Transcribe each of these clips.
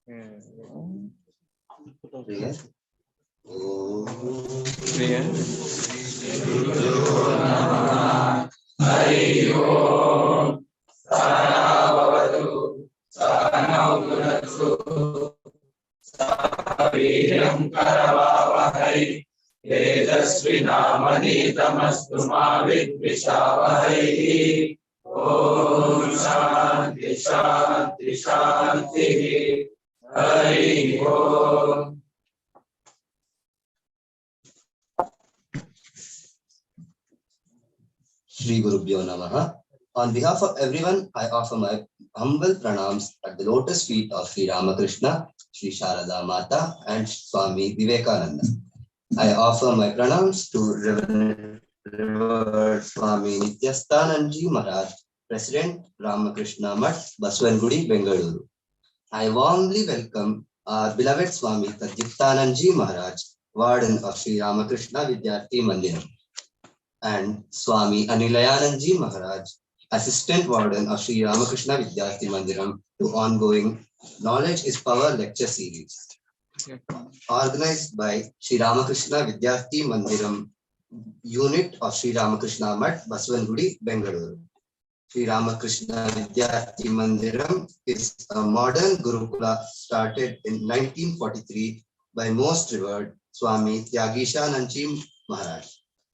प्रिय हरि ओम सहनाववतु सहनौ भुनक्तु वीर्यं करवावहै तेजस्विनामनीतमस्तु मा विद्विषावहै ओम शांति शांति शांतिः हरि ओम। Shri Gurubhyo Namaha. On behalf of everyone, I offer my humble pranams at the lotus feet of Sri Ramakrishna, Sri Sharada Mata, and Swami Vivekananda. I offer my pranams to Reverend Swami Nityastananji Maharaj, President Ramakrishna Mutt, Baswangudi, Bengaluru. I warmly welcome our beloved Swami Tadyuktananji Maharaj, Warden of Sri Ramakrishna Vidyarthi Mandiram, and Swami Anilayananji Maharaj, Assistant Warden of Sri Ramakrishna Vidyarthi Mandiram, to ongoing Knowledge is Power lecture series, organized by Sri Ramakrishna Vidyarthi Mandiram unit of Sri Ramakrishna Mutt, Baswangudi, Bengaluru. Sri Ramakrishna Vidyarthi Mandiram is a modern Gurukula started in 1943 by most revered Swami Tyagishananji Maharaj.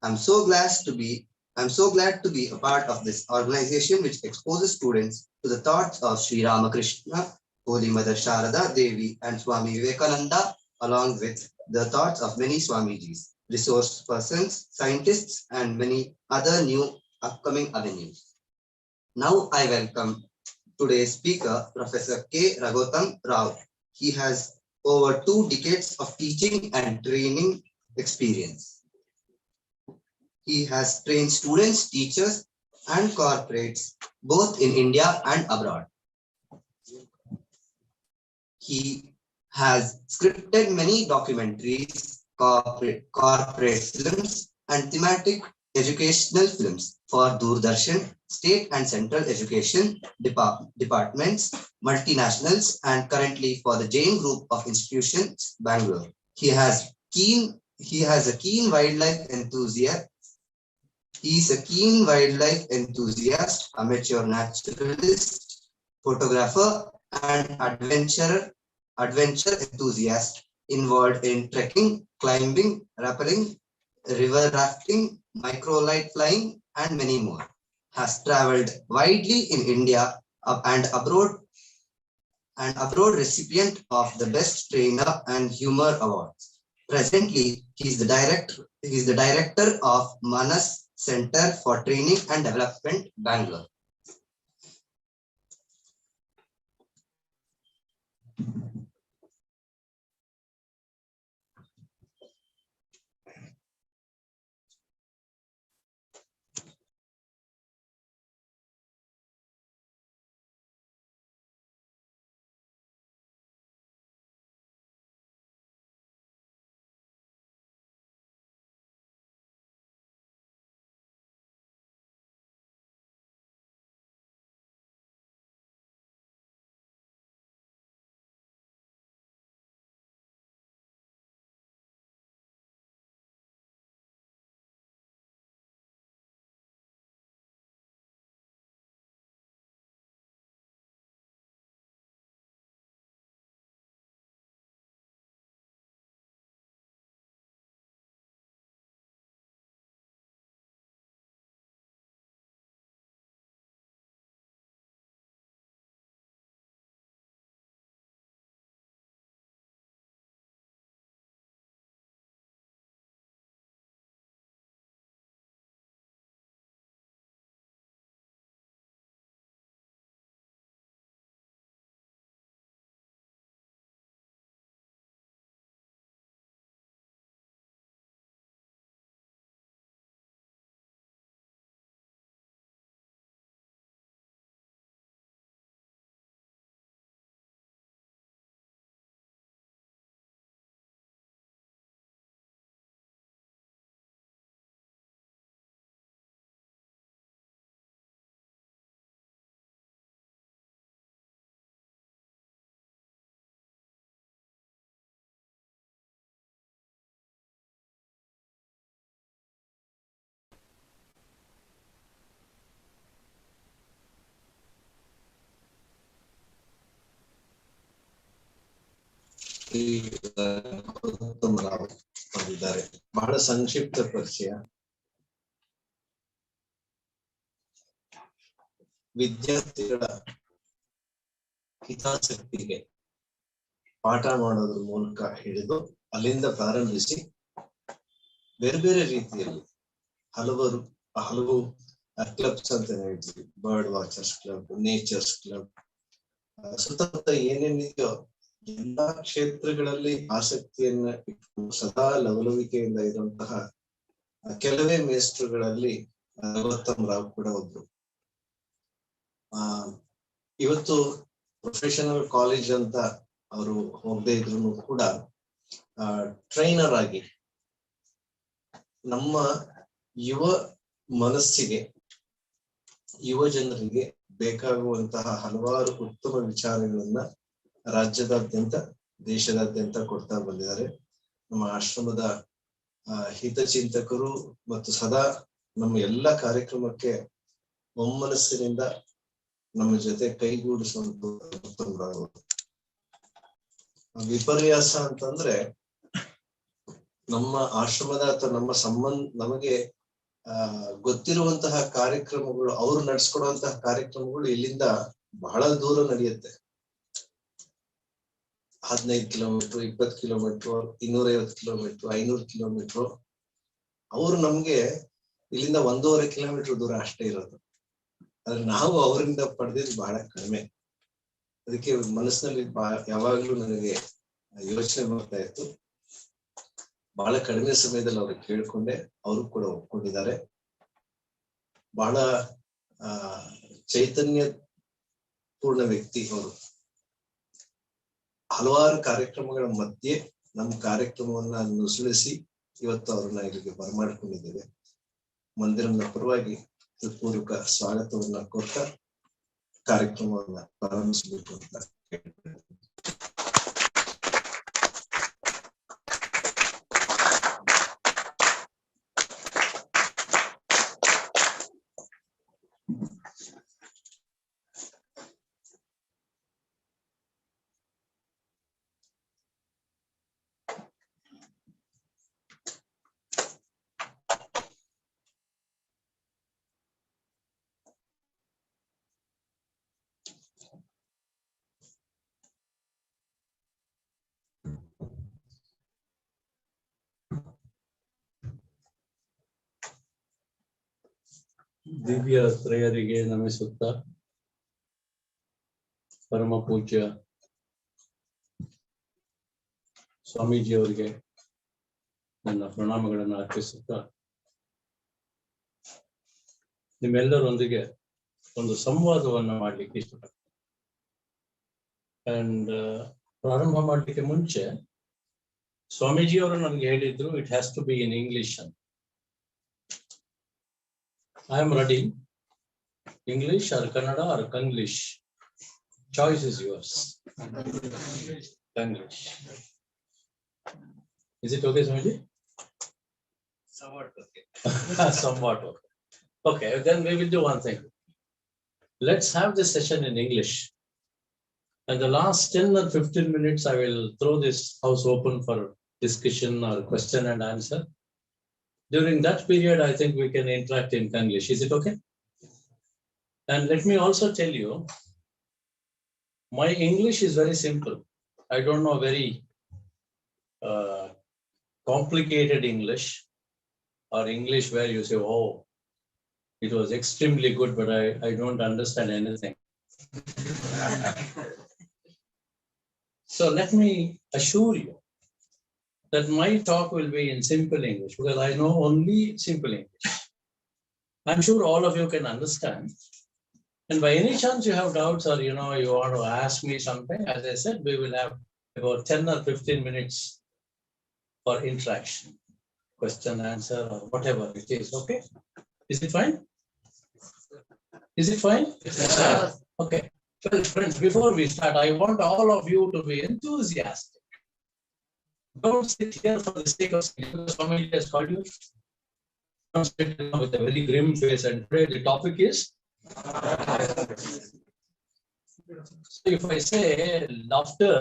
I'm so glad to be a part of this organization which exposes students to the thoughts of Sri Ramakrishna, Holy Mother Sharada Devi, and Swami Vivekananda, along with the thoughts of many Swamijis, resource persons, scientists, and many other new upcoming avenues. Now I welcome today's speaker, Professor K. Raghutam Rao. He has over 2 decades of teaching and training experience. He has trained students, teachers, and corporates both in India and abroad. He has scripted many documentaries, corporate films, and thematic educational films for Doordarshan, state and central education departments, multinationals, and currently for the Jain Group of Institutions, Bangalore. He has a keen wildlife enthusiast. He is a keen wildlife enthusiast, amateur naturalist, photographer, and adventure enthusiast involved in trekking, climbing, rappelling, river rafting, microlight flying, and many more. Has traveled widely in India and abroad, recipient of the Best Trainer and Humor Awards. Presently, he is the director of Manas Center for Training and Development, Bangalore. Shri Gautam Rao ಬಂದಿದ್ದಾರೆ. ಬಹಳ ಸಂಕ್ಷಿಪ್ತ ಪರಿಚಯ. ವಿದ್ಯಾರ್ಥಿಗಳ ಹಿತಾಸಕ್ತಿಗೆ ಪಾಠ ಮಾಡೋದ್ರ ಮೂಲಕ ಹಿಡಿದು ಅಲ್ಲಿಂದ ಪ್ರಾರಂಭಿಸಿ ಬೇರೆ ಬೇರೆ ರೀತಿಯಲ್ಲಿ ಹಲವು ಕ್ಲಬ್ಸ್ ಅಂತ ಹೇಳ್ತೀವಿ. Bird watchers club, nature's club, ಸುತ್ತಮುತ್ತ ಏನೇನಿದೆಯೋ ಎಲ್ಲಾ ಕ್ಷೇತ್ರಗಳಲ್ಲಿ ಆಸಕ್ತಿಯನ್ನ ಇಟ್ಟು ಸದಾ ಲವಲವಿಕೆಯಿಂದ ಇರುವಂತಹ ಕೆಲವೇ ಮೇಸ್ಟ್ರುಗಳಲ್ಲಿ ಗೌತಮ್ ರಾವ್ ಕೂಡ ಒಬ್ರು. ಇವತ್ತು ಪ್ರೊಫೆಷನಲ್ ಕಾಲೇಜ್ ಅಂತ ಅವರು ಹೋಗದೆ ಇದ್ರು ಕೂಡ ಟ್ರೈನರ್ ಆಗಿ ನಮ್ಮ ಯುವ ಮನಸ್ಸಿಗೆ, ಯುವ ಜನರಿಗೆ ಬೇಕಾಗುವಂತಹ ಹಲವಾರು ಉತ್ತಮ ವಿಚಾರಗಳನ್ನ ರಾಜ್ಯದಾದ್ಯಂತ, ದೇಶದಾದ್ಯಂತ ಕೊಡ್ತಾ ಬಂದಿದ್ದಾರೆ. ನಮ್ಮ ಆಶ್ರಮದ ಹಿತಚಿಂತಕರು ಮತ್ತು ಸದಾ ನಮ್ಮ ಎಲ್ಲ ಕಾರ್ಯಕ್ರಮಕ್ಕೆ ಒಮ್ಮನಸ್ಸಿನಿಂದ ನಮ್ಮ ಜೊತೆ ಕೈಗೂಡಿಸುವಂತ ವಿಪರ್ಯಾಸ ಅಂತಂದ್ರೆ ನಮ್ಮ ಆಶ್ರಮದ ಅಥವಾ ನಮಗೆ ಗೊತ್ತಿರುವಂತಹ ಕಾರ್ಯಕ್ರಮಗಳು, ಅವ್ರು ನಡ್ಸ್ಕೊಡುವಂತಹ ಕಾರ್ಯಕ್ರಮಗಳು ಇಲ್ಲಿಂದ ಬಹಳ ದೂರ ನಡೆಯುತ್ತೆ. 15 ಕಿಲೋಮೀಟರ್, 20 ಕಿಲೋಮೀಟರ್, 250 ಕಿಲೋಮೀಟರ್, 500 ಕಿಲೋಮೀಟರ್. ಅವ್ರು ನಮ್ಗೆ ಇಲ್ಲಿಂದ 1.5 ಕಿಲೋಮೀಟರ್ ದೂರ ಅಷ್ಟೇ ಇರೋದು. ಆದ್ರೆ ನಾವು ಅವರಿಂದ ಪಡೆದಿದ್ದು ಬಹಳ ಕಡಿಮೆ. ಅದಕ್ಕೆ ಮನಸ್ಸಿನಲ್ಲಿ ಯಾವಾಗ್ಲೂ ನನಗೆ ಯೋಚನೆ ಮಾಡ್ತಾ ಇತ್ತು. ಬಹಳ ಕಡಿಮೆ ಸಮಯದಲ್ಲಿ ಅವ್ರಿಗೆ ಕೇಳ್ಕೊಂಡೆ, ಅವರು ಕೂಡ ಒಪ್ಕೊಂಡಿದ್ದಾರೆ. ಬಹಳ ಚೈತನ್ಯ ಪೂರ್ಣ ವ್ಯಕ್ತಿ ಅವರು. ಹಲವಾರು ಕಾರ್ಯಕ್ರಮಗಳ ಮಧ್ಯೆ ನಮ್ಮ ಕಾರ್ಯಕ್ರಮವನ್ನ ನುಸುಳಿಸಿ ಇವತ್ತು ಅವ್ರನ್ನ ಇಲ್ಲಿಗೆ ಬರಮಾಡ್ಕೊಂಡಿದ್ದೇವೆ. ಮಂದಿರದ ಪರವಾಗಿ ಪೂರ್ವಕ ಸ್ವಾಗತವನ್ನ ಕೊಡ್ತಾ ಕಾರ್ಯಕ್ರಮವನ್ನ ಪ್ರಾರಂಭಿಸಬೇಕು ಅಂತ ಹೇಳ್ತೇನೆ. ದಿವ್ಯ ತ್ರಯರಿಗೆ ನಮಿಸುತ್ತಾ ಪರಮ ಪೂಜ್ಯ ಸ್ವಾಮೀಜಿಯವರಿಗೆ ನನ್ನ ಪ್ರಣಾಮಗಳನ್ನು ಅರ್ಪಿಸುತ್ತಾ ನಿಮ್ಮೆಲ್ಲರೊಂದಿಗೆ ಒಂದು ಸಂವಾದವನ್ನು ಮಾಡ್ಲಿಕ್ಕೆ ಇಷ್ಟಪಡ್ತೀನಿ. ಅಂಡ್ ಪ್ರಾರಂಭ ಮಾಡ್ಲಿಕ್ಕೆ ಮುಂಚೆ ಸ್ವಾಮೀಜಿಯವರು ನನಗೆ ಹೇಳಿದ್ರು, it has to be in English ಅಂತ. I am ready. English or Kannada or Konglish. Choice is yours. Konglish. Is it okay, Swamiji? Somewhat okay. Somewhat okay. Okay, then we will do one thing. Let's have this session in English. And the last 10 or 15 minutes, I will throw this house open for discussion or question and answer. During that period, I think we can interact in Konglish. Is it okay? And let me also tell you, my English is very simple. I don't know very complicated English or English where you say, oh, it was extremely good, but I don't understand anything. So let me assure you that my talk will be in simple English because I know only simple English. I'm sure all of you can understand. And by any chance you have doubts or you want to ask me something, as I said, we will have about 10 or 15 minutes for interaction, question, answer, or whatever it is. Okay? Is it fine? Is it fine? Yes, sir. Okay. Well, friends, before we start, I want all of you to be enthusiastic. Don't sit here for the sake of saying Swami has called you. Don't sit with a very grim face and pray. The topic is. So if I say laughter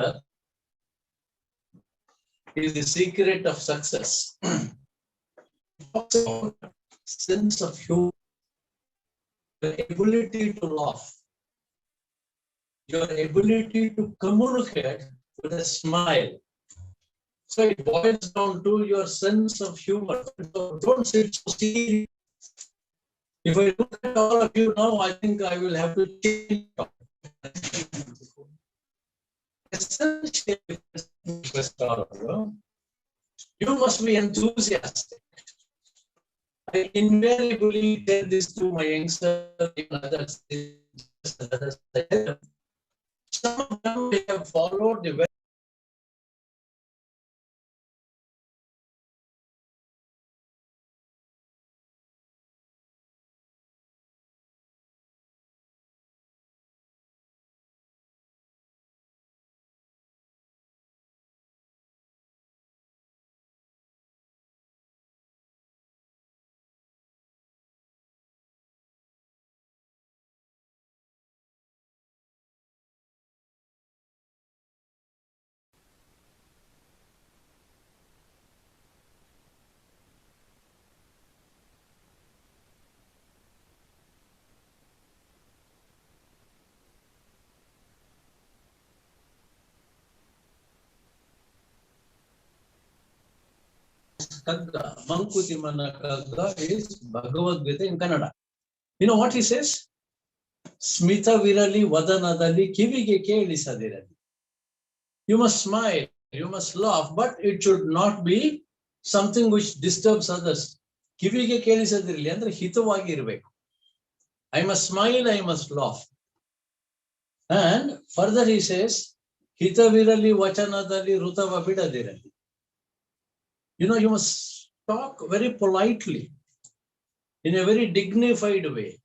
is the secret of success. Talks about sense of humor, the ability to laugh, your ability to communicate with a smile. So it boils down to your sense of humor. So don't sit so serious. If I look at all of you now, I think I will have to change. Essentially, you must be enthusiastic. I invariably tell this to my youngsters, others. Some of them have followed the very Kagga, Mankutimana Kagga is Bhagavad Gita in Kannada. You know what he says? Smita Virali Vadanadali Kivige Kelisadirali. You must smile, you must laugh, but it should not be something which disturbs others. Kivige Kelisadirali andre hitavagi irbeku. I must smile, I must laugh. And further he says, Hitavirali Vachanadali Rutava Bidadirali. You know, you must talk very politely, in a very dignified way.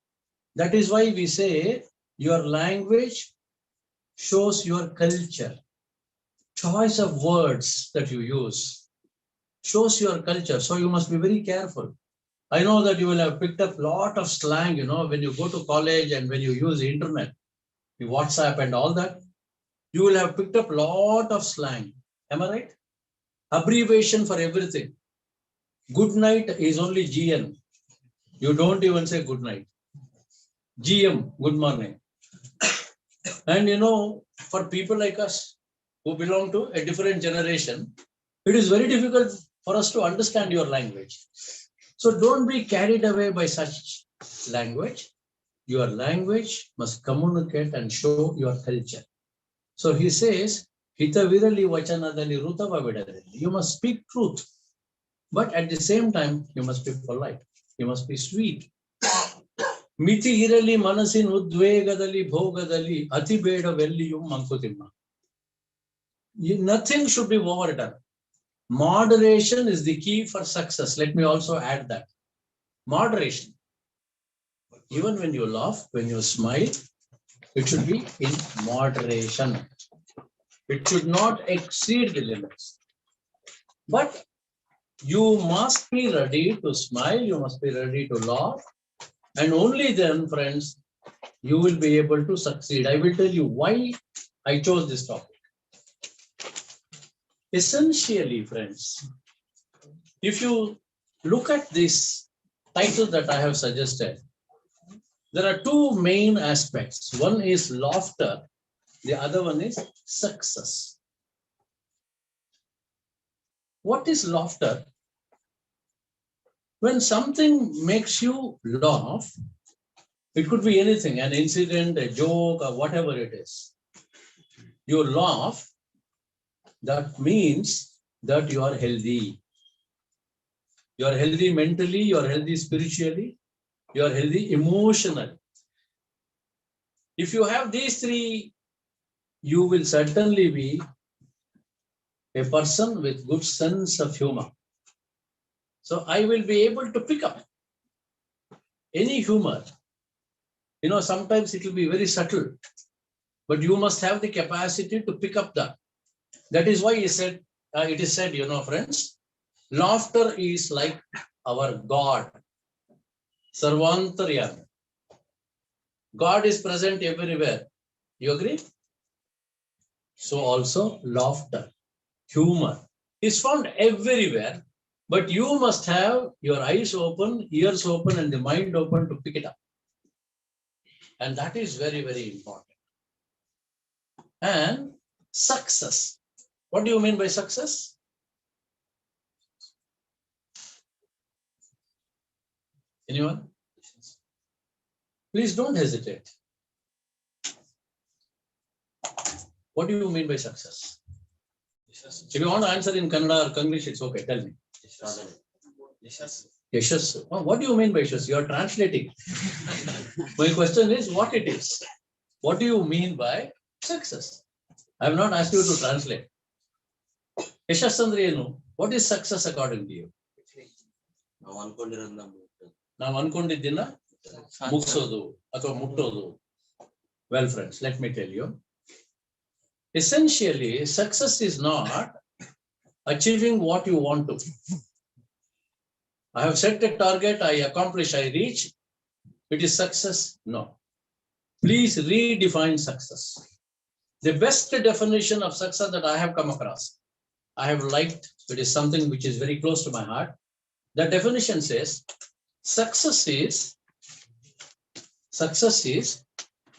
That is why we say your language shows your culture. Choice of words that you use shows your culture. So you must be very careful. I know that you will have picked up a lot of slang, you know, when you go to college and when you use the internet, the WhatsApp and all that, you will have picked up a lot of slang. Am I right? Abbreviation for everything. Good night is only GN. You don't even say good night. GM, good morning. And you know, for people like us who belong to a different generation, it is very difficult for us to understand your language. So don't be carried away by such language. Your language must communicate and show your culture. So he says, Hita virali vachanadali rutava vidadali. You must speak truth. But at the same time, you must be polite. You must be sweet. Miti irali manasin udvegadali bhogadali ati bedavelliyum mankutimma. Nothing should be overdone. Moderation is the key for success. Let me also add that. Moderation. Even when you laugh, when you smile, it should be in moderation. It should not exceed the limits. But you must be ready to smile, you must be ready to laugh, and only then, friends, you will be able to succeed. I will tell you why I chose this topic. Essentially, friends, if you look at this title that I have suggested, there are two main aspects. One is laughter, the other one is success. What is laughter? When something makes you laugh, it could be anything, an incident, a joke, or whatever it is. You laugh, that means that you are healthy. You are healthy mentally, you are healthy spiritually, you are healthy emotionally. If you have these three, you will certainly be a person with good sense of humor. So I will be able to pick up any humor. You know, sometimes it will be very subtle, but you must have the capacity to pick up that. That is why it is said, you know, friends, laughter is like our God. Sarvantaryami. God is present everywhere. You agree? So also laughter, humor, is found everywhere, but you must have your eyes open, ears open, and the mind open to pick it up. And that is very, very important. And success. What do you mean by success? Anyone? Please don't hesitate. What do you mean by success? If you want to answer in Kannada or English, it's okay. Tell me. Yashas. Oh, what do you mean by yashas? You are translating. My question is what it is. What do you mean by success? I have not asked you to translate. Yashas andre enu? What is success according to you? ನಾವು ಅನ್ಕೊಂಡಿದ್ದನ್ನ ಮುಗಿಸೋದು ಅಥವಾ ಮುಟ್ಟೋದು. Well, friends, let me tell you. Essentially, success is not achieving what you want to. I have set a target, I accomplish, I reach. It is success? No. Please redefine success. The best definition of success that I have come across, I have liked, it is something which is very close to my heart. The definition says, success is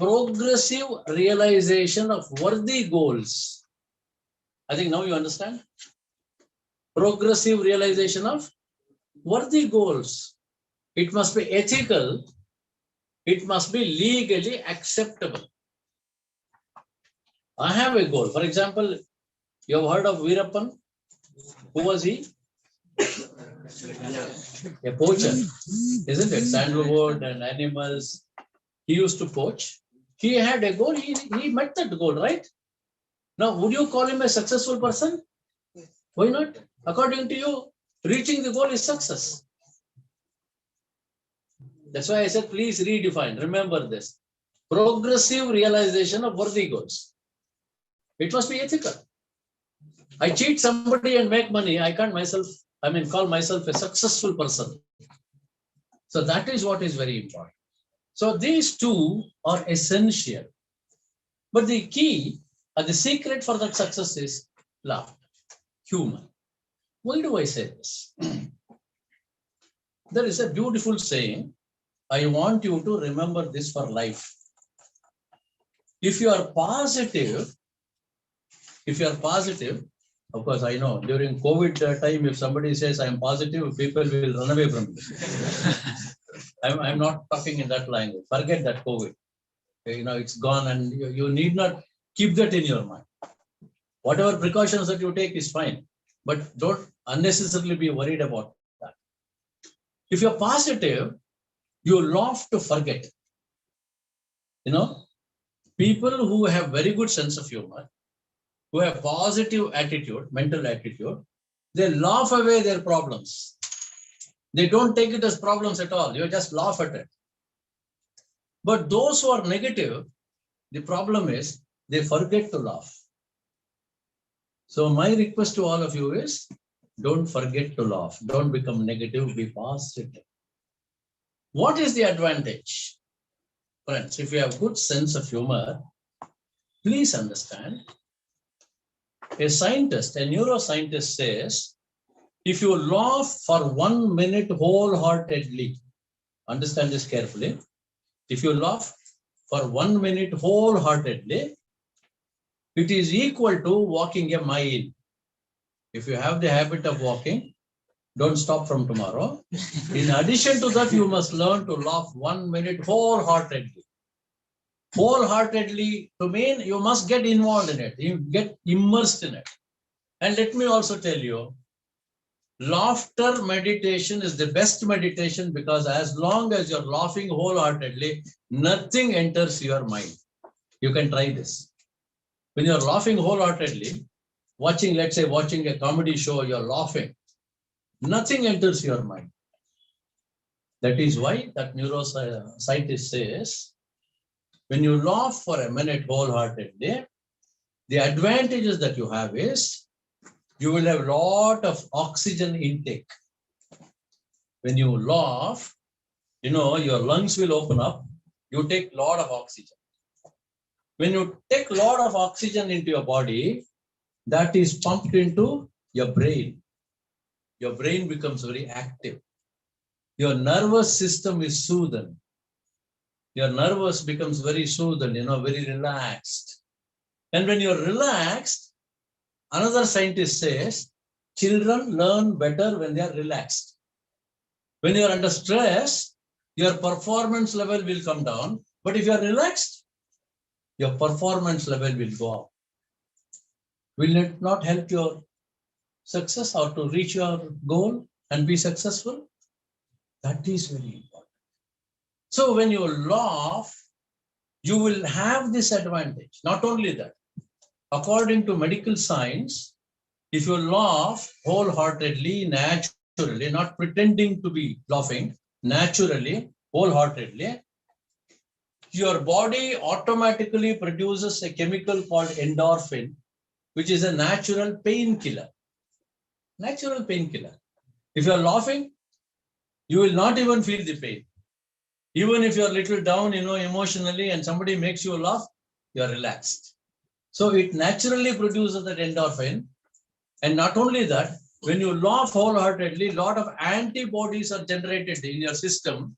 progressive realization of worthy goals. I think now you understand. Progressive realization of worthy goals. It must be ethical. It must be legally acceptable. I have a goal. For example, you have heard of Veerappan? Who was he? A poacher, isn't it? Sandalwood and animals. He used to poach. He had a goal. He met that goal, right? Now, would you call him a successful person? Why not? According to you, reaching the goal is success. That's why I said, please redefine. Remember this. Progressive realization of worthy goals. It must be ethical. I cheat somebody and make money. I can't call myself a successful person. So that is what is very important. So these two are essential. But the key or the secret for that success is laughter, humor. Why do I say this? There is a beautiful saying. I want you to remember this for life. If you are positive, of course, I know during COVID time, if somebody says I am positive, people will run away from me. I'm not talking in that language. Forget that COVID. It's gone, and you need not keep that in your mind. Whatever precautions that you take is fine, but don't unnecessarily be worried about that. If you're positive, you laugh to forget. People who have very good sense of humor, who have positive attitude, mental attitude, they laugh away their problems. They don't take it as problems at all. You just laugh at it. But those who are negative, the problem is they forget to laugh. So my request to all of you is, don't forget to laugh. Don't become negative, be positive. What is the advantage? Friends, if you have good sense of humor, please understand. A neuroscientist says, if you laugh for 1 minute wholeheartedly, understand this carefully. If you laugh for 1 minute wholeheartedly, it is equal to walking a mile. If you have the habit of walking, don't stop from tomorrow. In addition to that, you must learn to laugh 1 minute wholeheartedly. Wholeheartedly to mean you must get involved in it. You get immersed in it. And let me also tell you, laughter meditation is the best meditation, because as long as you're laughing wholeheartedly, nothing enters your mind. You can try this. When you're laughing wholeheartedly, let's say watching a comedy show, you're laughing, nothing enters your mind. That is why that neuroscientist says, when you laugh for a minute wholeheartedly, the advantages that you have is, you will have a lot of oxygen intake. When you laugh, your lungs will open up. You take a lot of oxygen. When you take a lot of oxygen into your body, that is pumped into your brain. Your brain becomes very active. Your nervous system is soothed. Your nervous becomes very soothed, very relaxed. And when you're relaxed, another scientist says, children learn better when they are relaxed. When you're under stress, your performance level will come down. But if you're relaxed, your performance level will go up. Will it not help your success or to reach your goal and be successful? That is very important. So when you laugh, you will have this advantage. Not only that, according to medical science, if you laugh wholeheartedly, naturally, not pretending to be laughing, naturally, wholeheartedly, your body automatically produces a chemical called endorphin, which is a natural painkiller. Natural painkiller. If you are laughing, you will not even feel the pain. Even if you are a little down, emotionally, and somebody makes you laugh, you are relaxed. So it naturally produces that endorphin. And not only that, when you laugh wholeheartedly, a lot of antibodies are generated in your system,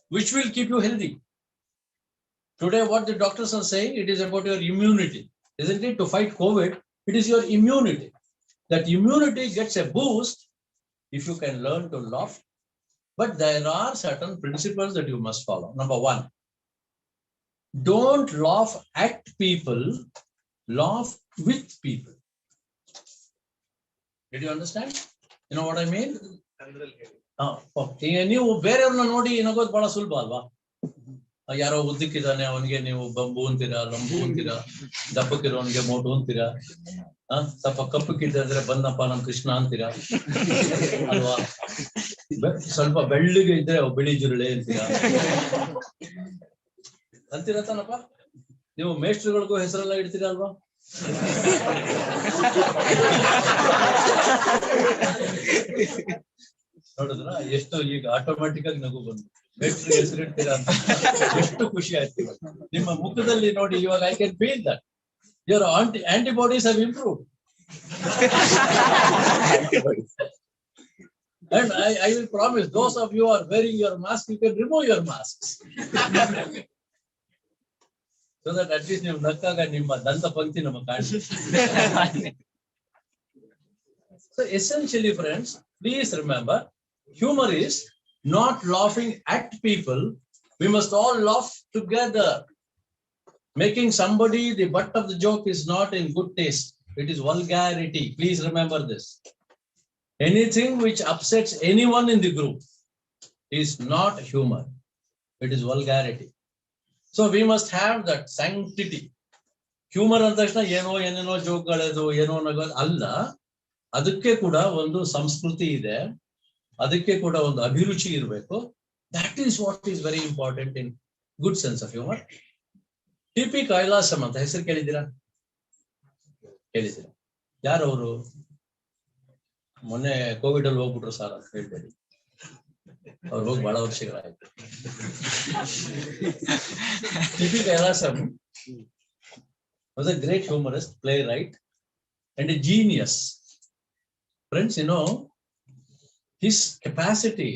which will keep you healthy. Today, what the doctors are saying, it is about your immunity. Isn't it? To fight COVID, it is your immunity. That immunity gets a boost if you can learn to laugh. But there are certain principles that you must follow. Number one, don't laugh at people, laugh with people. Did you understand? You know what I mean? ಈಗ ನೀವು ಬೇರೆಯವ್ರನ್ನ ನೋಡಿ ನಗೋದು ಬಹಳ ಸುಲಭ ಅಲ್ವಾ? ಯಾರೋ ಉದ್ದಕ್ಕಿದ್ದಾನೆ ಅವನಿಗೆ ನೀವು ಬಂಬು ಅಂತೀರಾ, ಲಂಬು ಅಂತೀರಾ, ದಪ್ಪಕ್ಕಿರೋನಿಗೆ ಮೋಟು ಅಂತೀರಾ, ಸ್ವಲ್ಪ ಕಪ್ಪಕ್ಕಿದ್ದ ಅಂದ್ರೆ ಬಂದಪ್ಪ ನಮ್ ಕೃಷ್ಣ ಅಂತೀರಾ ಅಲ್ವಾ? ಸ್ವಲ್ಪ ಬೆಳ್ಳಿಗೆ ಇದ್ರೆ ಬಿಳಿ ಜುರುಳೆ ಅಂತೀರಾ ಅಂತೀರಾ ತಾನಪ್ಪ? ನೀವು ಮೇಷ್ಟ್ರುಗಳಿಗೂ ಹೆಸರೆಲ್ಲ ಇಡ್ತೀರಾ ಅಲ್ವಾ? ನೋಡಿದ್ರ ಎಷ್ಟು ಈಗ ಆಟೋಮ್ಯಾಟಿಕ್ ಆಗಿ ನಗು ಬಂದು ಮೇಷ್ಟ್ರಿಗೆ ಹೆಸರಿಡ್ತೀರಾ ಅಂತ ಎಷ್ಟು ಖುಷಿ ಆಯ್ತು. ನಿಮ್ಮ ಮುಖದಲ್ಲಿ ನೋಡಿ ಇವಾಗ I can feel that your antibodies have improved. And I will promise those of you who are wearing your mask, you can remove your masks. So that at least ನೀವು ನಕ್ಕಾಗ ನಿಮ್ಮ ದಂತ ಪಂಕ್ತಿ ನಮಗೆ ಕಾಣಿಸುತ್ತೆ. So essentially, friends, please remember, humor is not laughing at people. We must all laugh together. Making somebody the butt of the joke is not in good taste. It is vulgarity. Please remember this. Anything which upsets anyone in the group is not humor. It is vulgarity. So we must have that sanctity. Humor ಅಂದ ತಕ್ಷಣ ಏನೇನೋ ಜೋಕ್ಗಳದು ಏನೋ ನಗೋದು ಅಲ್ಲ. ಅದಕ್ಕೆ ಕೂಡ ಒಂದು ಸಂಸ್ಕೃತಿ ಇದೆ, ಅದಕ್ಕೆ ಕೂಡ ಒಂದು ಅಭಿರುಚಿ ಇರಬೇಕು. That is what is very important in good sense of humour. TP Kailasam ಅಂತ ಹೆಸರು ಕೇಳಿದ್ದೀರಾ? ಕೇಳಿದ್ದೀರಾ? ಯಾರವರು? ಮೊನ್ನೆ ಕೋವಿಡ್ ಅಲ್ಲಿ ಹೋಗ್ಬಿಟ್ರು ಸರ್ ಅಂತ ಹೇಳ್ಬೇಡಿ, ಅವ್ರು ಹೋಗಿ ಬಹಳ ವರ್ಷಗಳಾಯ್ತು. TP Kailasam was a great humorist, playwright, and a genius. Friends, his capacity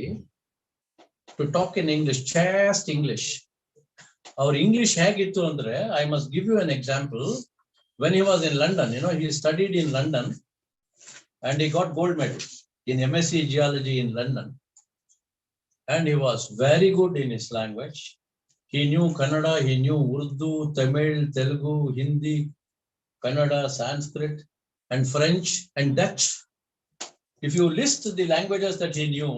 to talk in English, chaste English. Our English ಹೇಗಿತ್ತು ಅಂದ್ರೆ, I must give you an example. When he was in London, he studied in London and he got gold medal in MSc Geology in London. And he was very good in his language. He knew Kannada, he knew Urdu, Tamil, Telugu, Hindi, Kannada, Sanskrit, and French and Dutch. If you list the languages that he knew,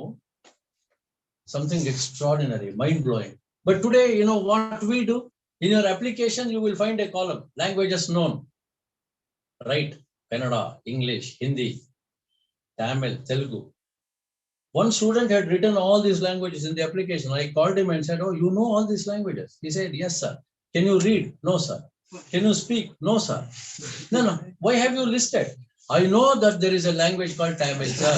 something extraordinary, mind-blowing. But today, what we do? In your application, you will find a column, languages known. Right? Kannada, English, Hindi, Tamil, Telugu. One student had written all these languages in the application. I called him and said, "Oh, you know all these languages?" He said, "Yes, sir." "Can you read?" "No, sir." "Can you speak?" "No, sir." No. "Why have you listed?" "I know that there is a language called Tamil, sir."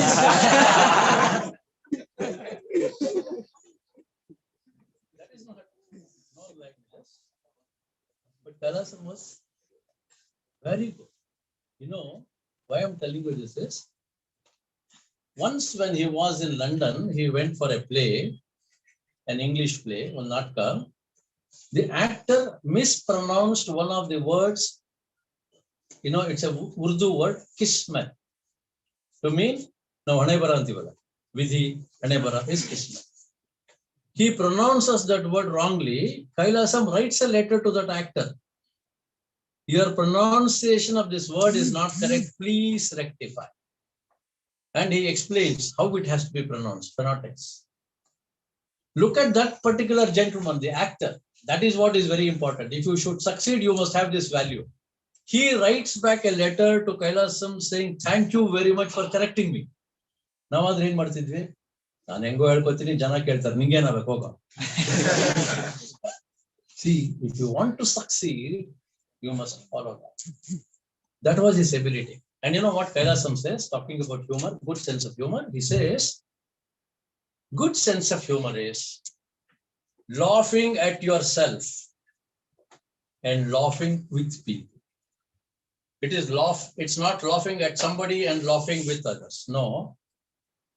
That is not languages. But Kailasam was very good. Why I'm telling you this is, Once when he was in London, he went for a play, an English play, one natka. The actor mispronounced one of the words. You know, it's a Urdu word, kismet. To mean, no, hanebara antivala. Vidhi, hanebara is kismet. He pronounces that word wrongly. Kailasam writes a letter to that actor. Your pronunciation of this word is not correct. Please rectify. And he explains how it has to be pronounced. Phonetics. Look at that particular gentleman, the actor. That is what is very important. If you should succeed, you must have this value. He writes back a letter to Kailasam saying, thank you very much for correcting me. Now, see, if you want to succeed, you must follow that. That was his ability. And you know what Kailasam says, talking about humor, good sense of humor? He says, good sense of humor is laughing at yourself and laughing with people. It is it's not laughing at somebody and laughing with others. No.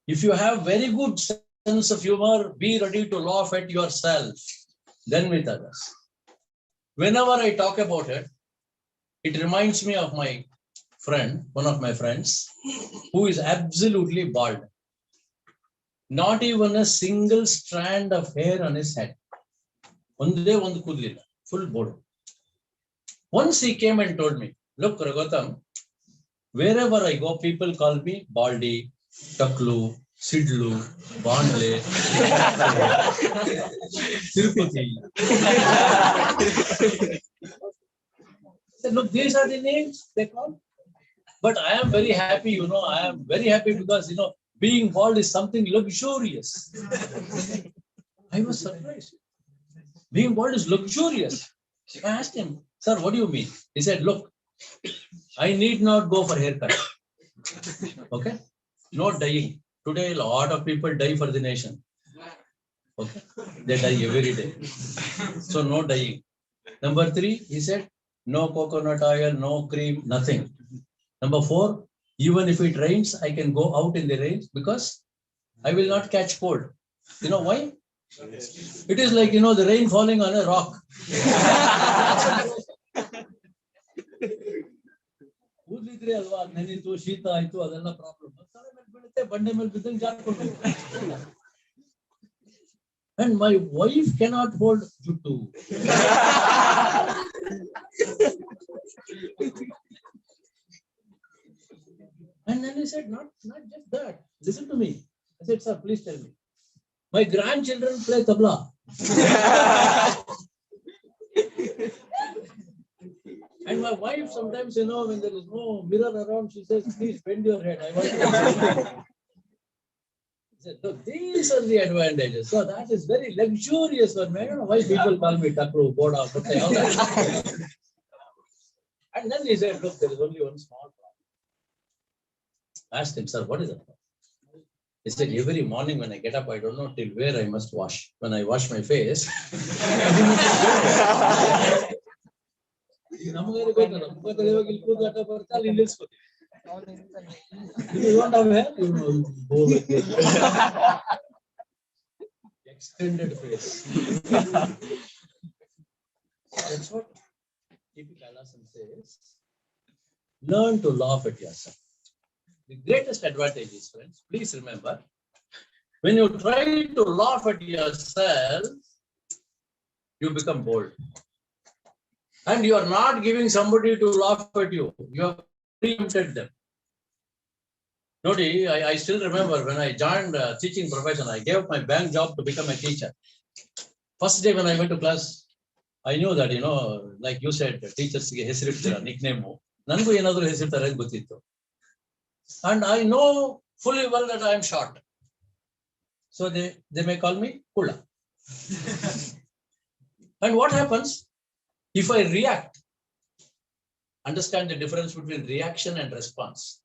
If you have very good sense of humor, be ready to laugh at yourself, then with others. Whenever I talk about it, it reminds me of my friend, one of my friends, who is absolutely bald. Not even a single strand of hair on his head. Full bald. Once he came and told me, look, Raghutam, wherever I go, people call me Baldy, Taklu, Sidlu, Bondle, Tirupati. Look, these are the names they call. But I am very happy, I am very happy because, being bald is something luxurious. I was surprised. Being bald is luxurious. I asked him, sir, what do you mean? He said, look, I need not go for haircut. Okay? No dyeing. Today, a lot of people die for the nation. Okay? They die every day. So, no dyeing. Number 3, he said, no coconut oil, no cream, nothing. Number 4, even if it rains, I can go out in the rain because I will not catch cold. You know why? It is like, the rain falling on a rock. And my wife cannot hold juttu. And then he said, not just that. Listen to me. I said, sir, please tell me. My grandchildren play tabla. And my wife sometimes, when there is no mirror around, she says, please bend your head. I want to I said, look, these are the advantages. So that is very luxurious for me. I don't know why people call me Takru, Boda, Kotte, all that. And then he said, look, there is only one small problem. I asked him, sir, what is it? He said, every morning when I get up, I don't know till where I must wash. When I wash my face, you don't have hair, extended face. That's what T.P. Kailasam says. Learn to laugh at yourself. The greatest advantage is, friends, please remember, when you try to laugh at yourself, you become bold. And you are not giving somebody to laugh at you. You have preempted them. Noti, I still remember when I joined teaching profession, I gave up my bank job to become a teacher. First day when I went to class, I knew that, like you said, teachers get nickname. And I know fully well that I am short. So they may call me Kula. And what happens if I react? Understand the difference between reaction and response.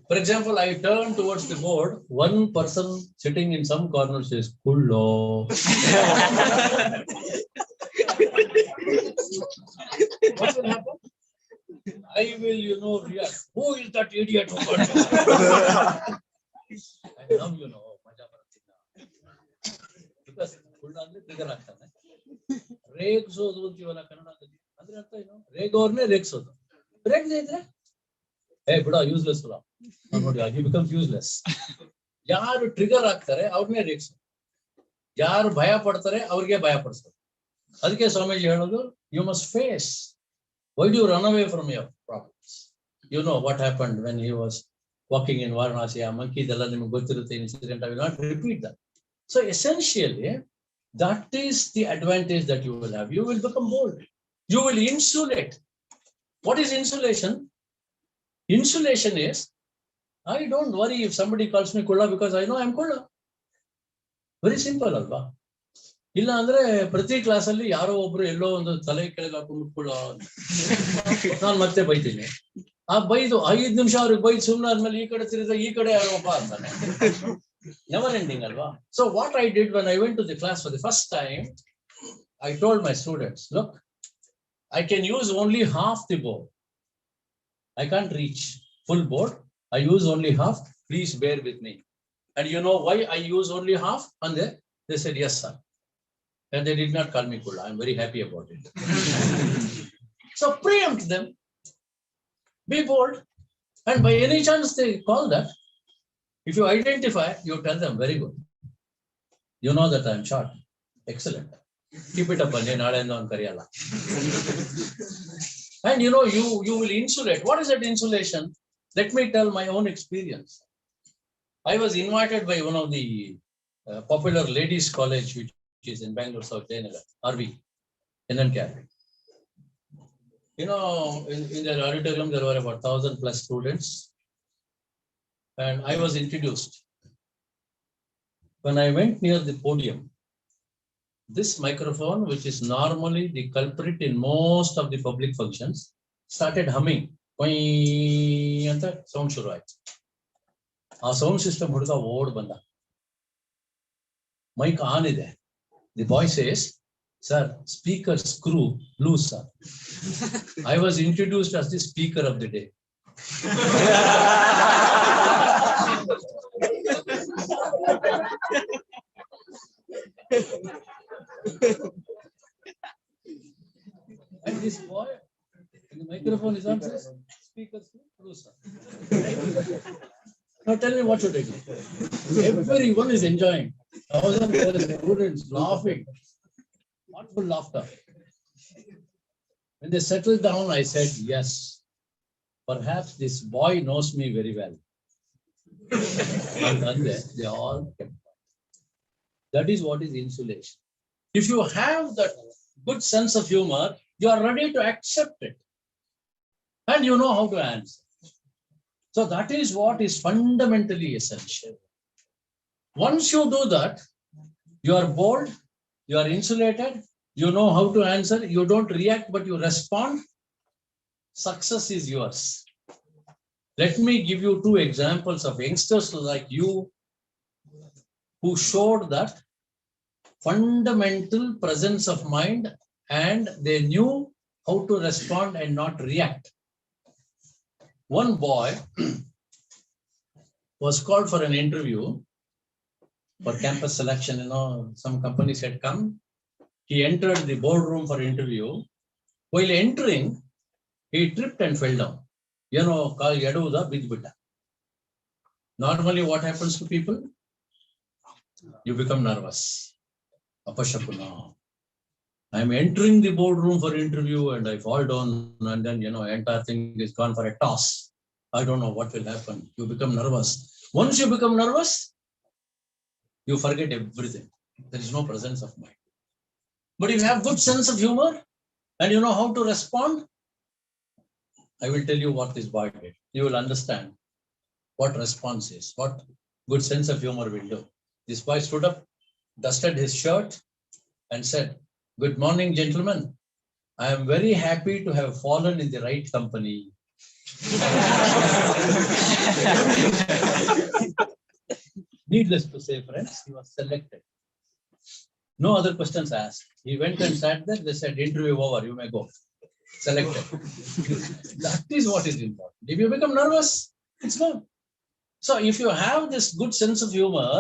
For example, I turn towards the board, one person sitting in some corner says, Kullo. What will happen? I will, react. Who is that idiot who got this? I ರೇಗಿಸೋದು ಅಂತೀವಲ್ಲ ಕನ್ನಡದಲ್ಲಿ, ಅದ್ರ ಅರ್ಥ ಏನು? ರೇಗೋರ್ನೇ ರೇಗಿಸೋದು. ರೇಗದೆ ಇದ್ರೆ ಬಿಡ useless ನೋಡಿ, you becomes useless. ಯಾರು trigger ಆಗ್ತಾರೆ ಅವ್ರನ್ನೇ ರೇಗಿಸೋದು, ಯಾರು ಭಯ ಪಡ್ತಾರೆ ಅವ್ರಿಗೆ ಭಯ ಪಡಿಸೋದು. ಅದಕ್ಕೆ ಸ್ವಾಮೀಜಿ ಹೇಳೋದು, you must face. Why do you run away from your problems? You know what happened when he was walking in Varanasi. ಆ ಮಂಕಿದೆಲ್ಲ ನಿಮ್ಗೆ ಗೊತ್ತಿರುತ್ತೆ incident. I will not repeat that. So essentially, that is the advantage that you will have. You will become bold. You will insulate. What is insulation? Insulation is, I don't worry if somebody calls me Kulla because I know I am Kulla. Very simple, alva. ಇಲ್ಲ ಅಂದ್ರೆ ಪ್ರತಿ class ಅಲ್ಲಿ ಯಾರೋ ಒಬ್ರು ಎಲ್ಲೋ ಒಂದು ತಲೆ ಕೆಳಗೆ ಹಾಕೊಂಡು ಕುಳ್ಳ ನಾನು ಮತ್ತೆ ಬೈತೀನಿ. ಆ ಬೈದು 5 ನಿಮಿಷ ಅವ್ರಿಗೆ ಬೈದು ಸುಮ್ಮನೆ ಆದ್ಮೇಲೆ ಈ ಕಡೆ ತಿರುಗಿದ ಈ ಕಡೆ ಯಾರೋಪ್ಪ ಅಂತಾನೆ. Never ending, alva. So what I did when I went to the class for the first time, I told my students, look, I can use only half the board. I can't reach full board. I use only half. Please bear with me. And you know why I use only half? And they said, yes, sir. And they did not call me Kulla. I'm very happy about it. So preempt them. Be bold. And by any chance they call that, if you identify, you tell them, very good. You know that I'm short. Excellent. Keep it up, and and you know, you will insulate. What is that insulation? Let me tell my own experience. I was invited by one of the popular ladies' college, which is in Bangalore, South Jayanagar, RV, NNCAP. You know, in their auditorium, there were about 1,000 plus students. And I was introduced. When I went near the podium, this microphone, which is normally the culprit in most of the public functions, started humming. Sound shuru aaytu. Our sound system huduga old banda. Mic on ide. The boy says, sir, speaker screw loose, sir. I was introduced as the speaker of the day. And this boy, and the microphone is on, says, speaker screw, sir. Now tell me, what should I do? Everyone is enjoying. 1,000 students laughing. Wonderful laughter. When they settled down, I said, yes, perhaps this boy knows me very well. And they all kept quiet. That is what is insulation. If you have that good sense of humor, you are ready to accept it. And you know how to answer. So that is what is fundamentally essential. Once you do that, you are bold, you are insulated, you know how to answer, you don't react, but you respond. Success is yours. Let me give you 2 examples of youngsters like you who showed that fundamental presence of mind and they knew how to respond and not react. One boy was called for an interview for campus selection. You know, some companies had come. He entered the boardroom for interview. While entering, he tripped and fell down. You know, yaduda bidbita. Normally, what happens to people? You become nervous. Apashapuna. I am entering the boardroom for interview and I fall down, and then, you know, entire thing is gone for a toss. I don't know what will happen. You become nervous. Once you become nervous, you forget everything. There is no presence of mind. But if you have good sense of humor and you know how to respond, I will tell you what this boy did. You will understand what response is, what good sense of humor will do. This boy stood up, dusted his shirt and said, "Good morning, gentlemen. I am very happy to have fallen in the right company." Needless to say, friends, he was selected. No other questions asked. He went and sat there. They said, "Interview over, you may go." Selected. That is what is important. If you become nervous, it's gone. So if you have this good sense of humor,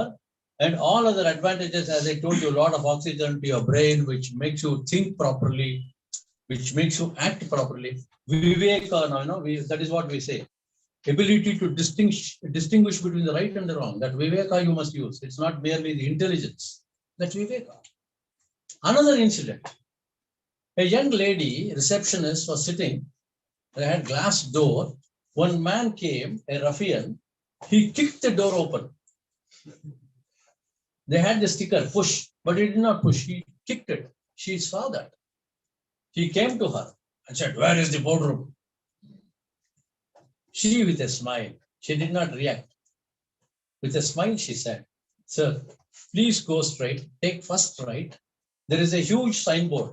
and all other advantages, as I told you, a lot of oxygen to your brain, which makes you think properly, which makes you act properly. Viveka, that is what we say. Ability to distinguish between the right and the wrong. That Viveka you must use. It's not merely the intelligence. That's Viveka. Another incident. A young lady, receptionist, was sitting. They had glass door. One man came, a ruffian. He kicked the door open. They had the sticker, push, but he did not push. He kicked it. She saw that. He came to her and said, "Where is the boardroom?" She, with a smile, she did not react. With a smile, she said, "Sir, please go straight, take first right. There is a huge signboard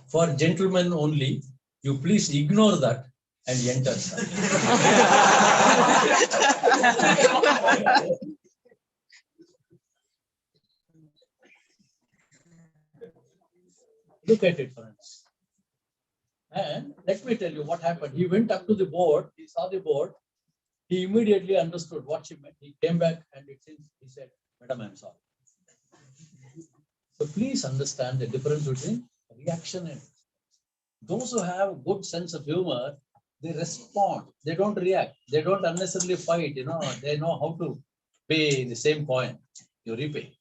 for gentlemen only. You please ignore that and enter, sir." Look at it, friends. And let me tell you what happened. He went up to the board, he saw the board, he immediately understood what she meant. He came back and he said, "Madam, I'm sorry." So please understand the difference between reaction and those who have a good sense of humor, they respond, they don't react, they don't unnecessarily fight, they know how to pay the same coin, you repay.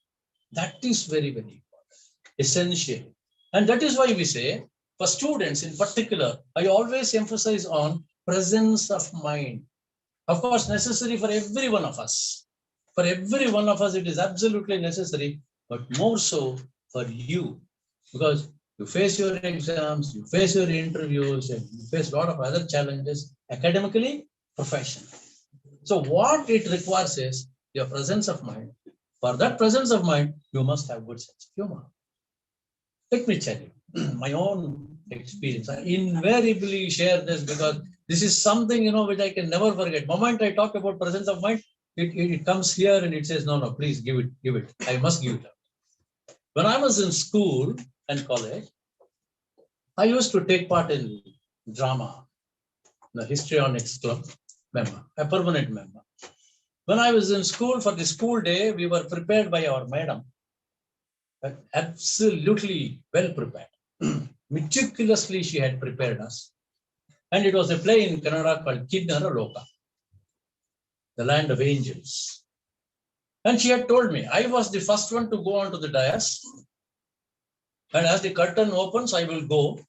That is very, very important, essential. And that is why we say, for students in particular, I always emphasize on presence of mind. Of course, necessary for every one of us. For every one of us, it is absolutely necessary, but more so for you, because you face your exams, you face your interviews, and you face a lot of other challenges, academically, professionally. So what it requires is your presence of mind. For that presence of mind, you must have good sense of humor. Let me tell you my own experience. I invariably share this because this is something, which I can never forget. The moment I talk about presence of mind, it comes here and it says, no, please give it. I must give it up. When I was in school and college, I used to take part in drama, the histrionics club member, a permanent member. When I was in school, for the school day, we were prepared by our madam, absolutely well prepared. Meticulously, she had prepared us. And it was a play in Kannada called Kinnara Loka, the land of angels. And she had told me, I was the first one to go onto the dais. And as the curtain opens, I will go.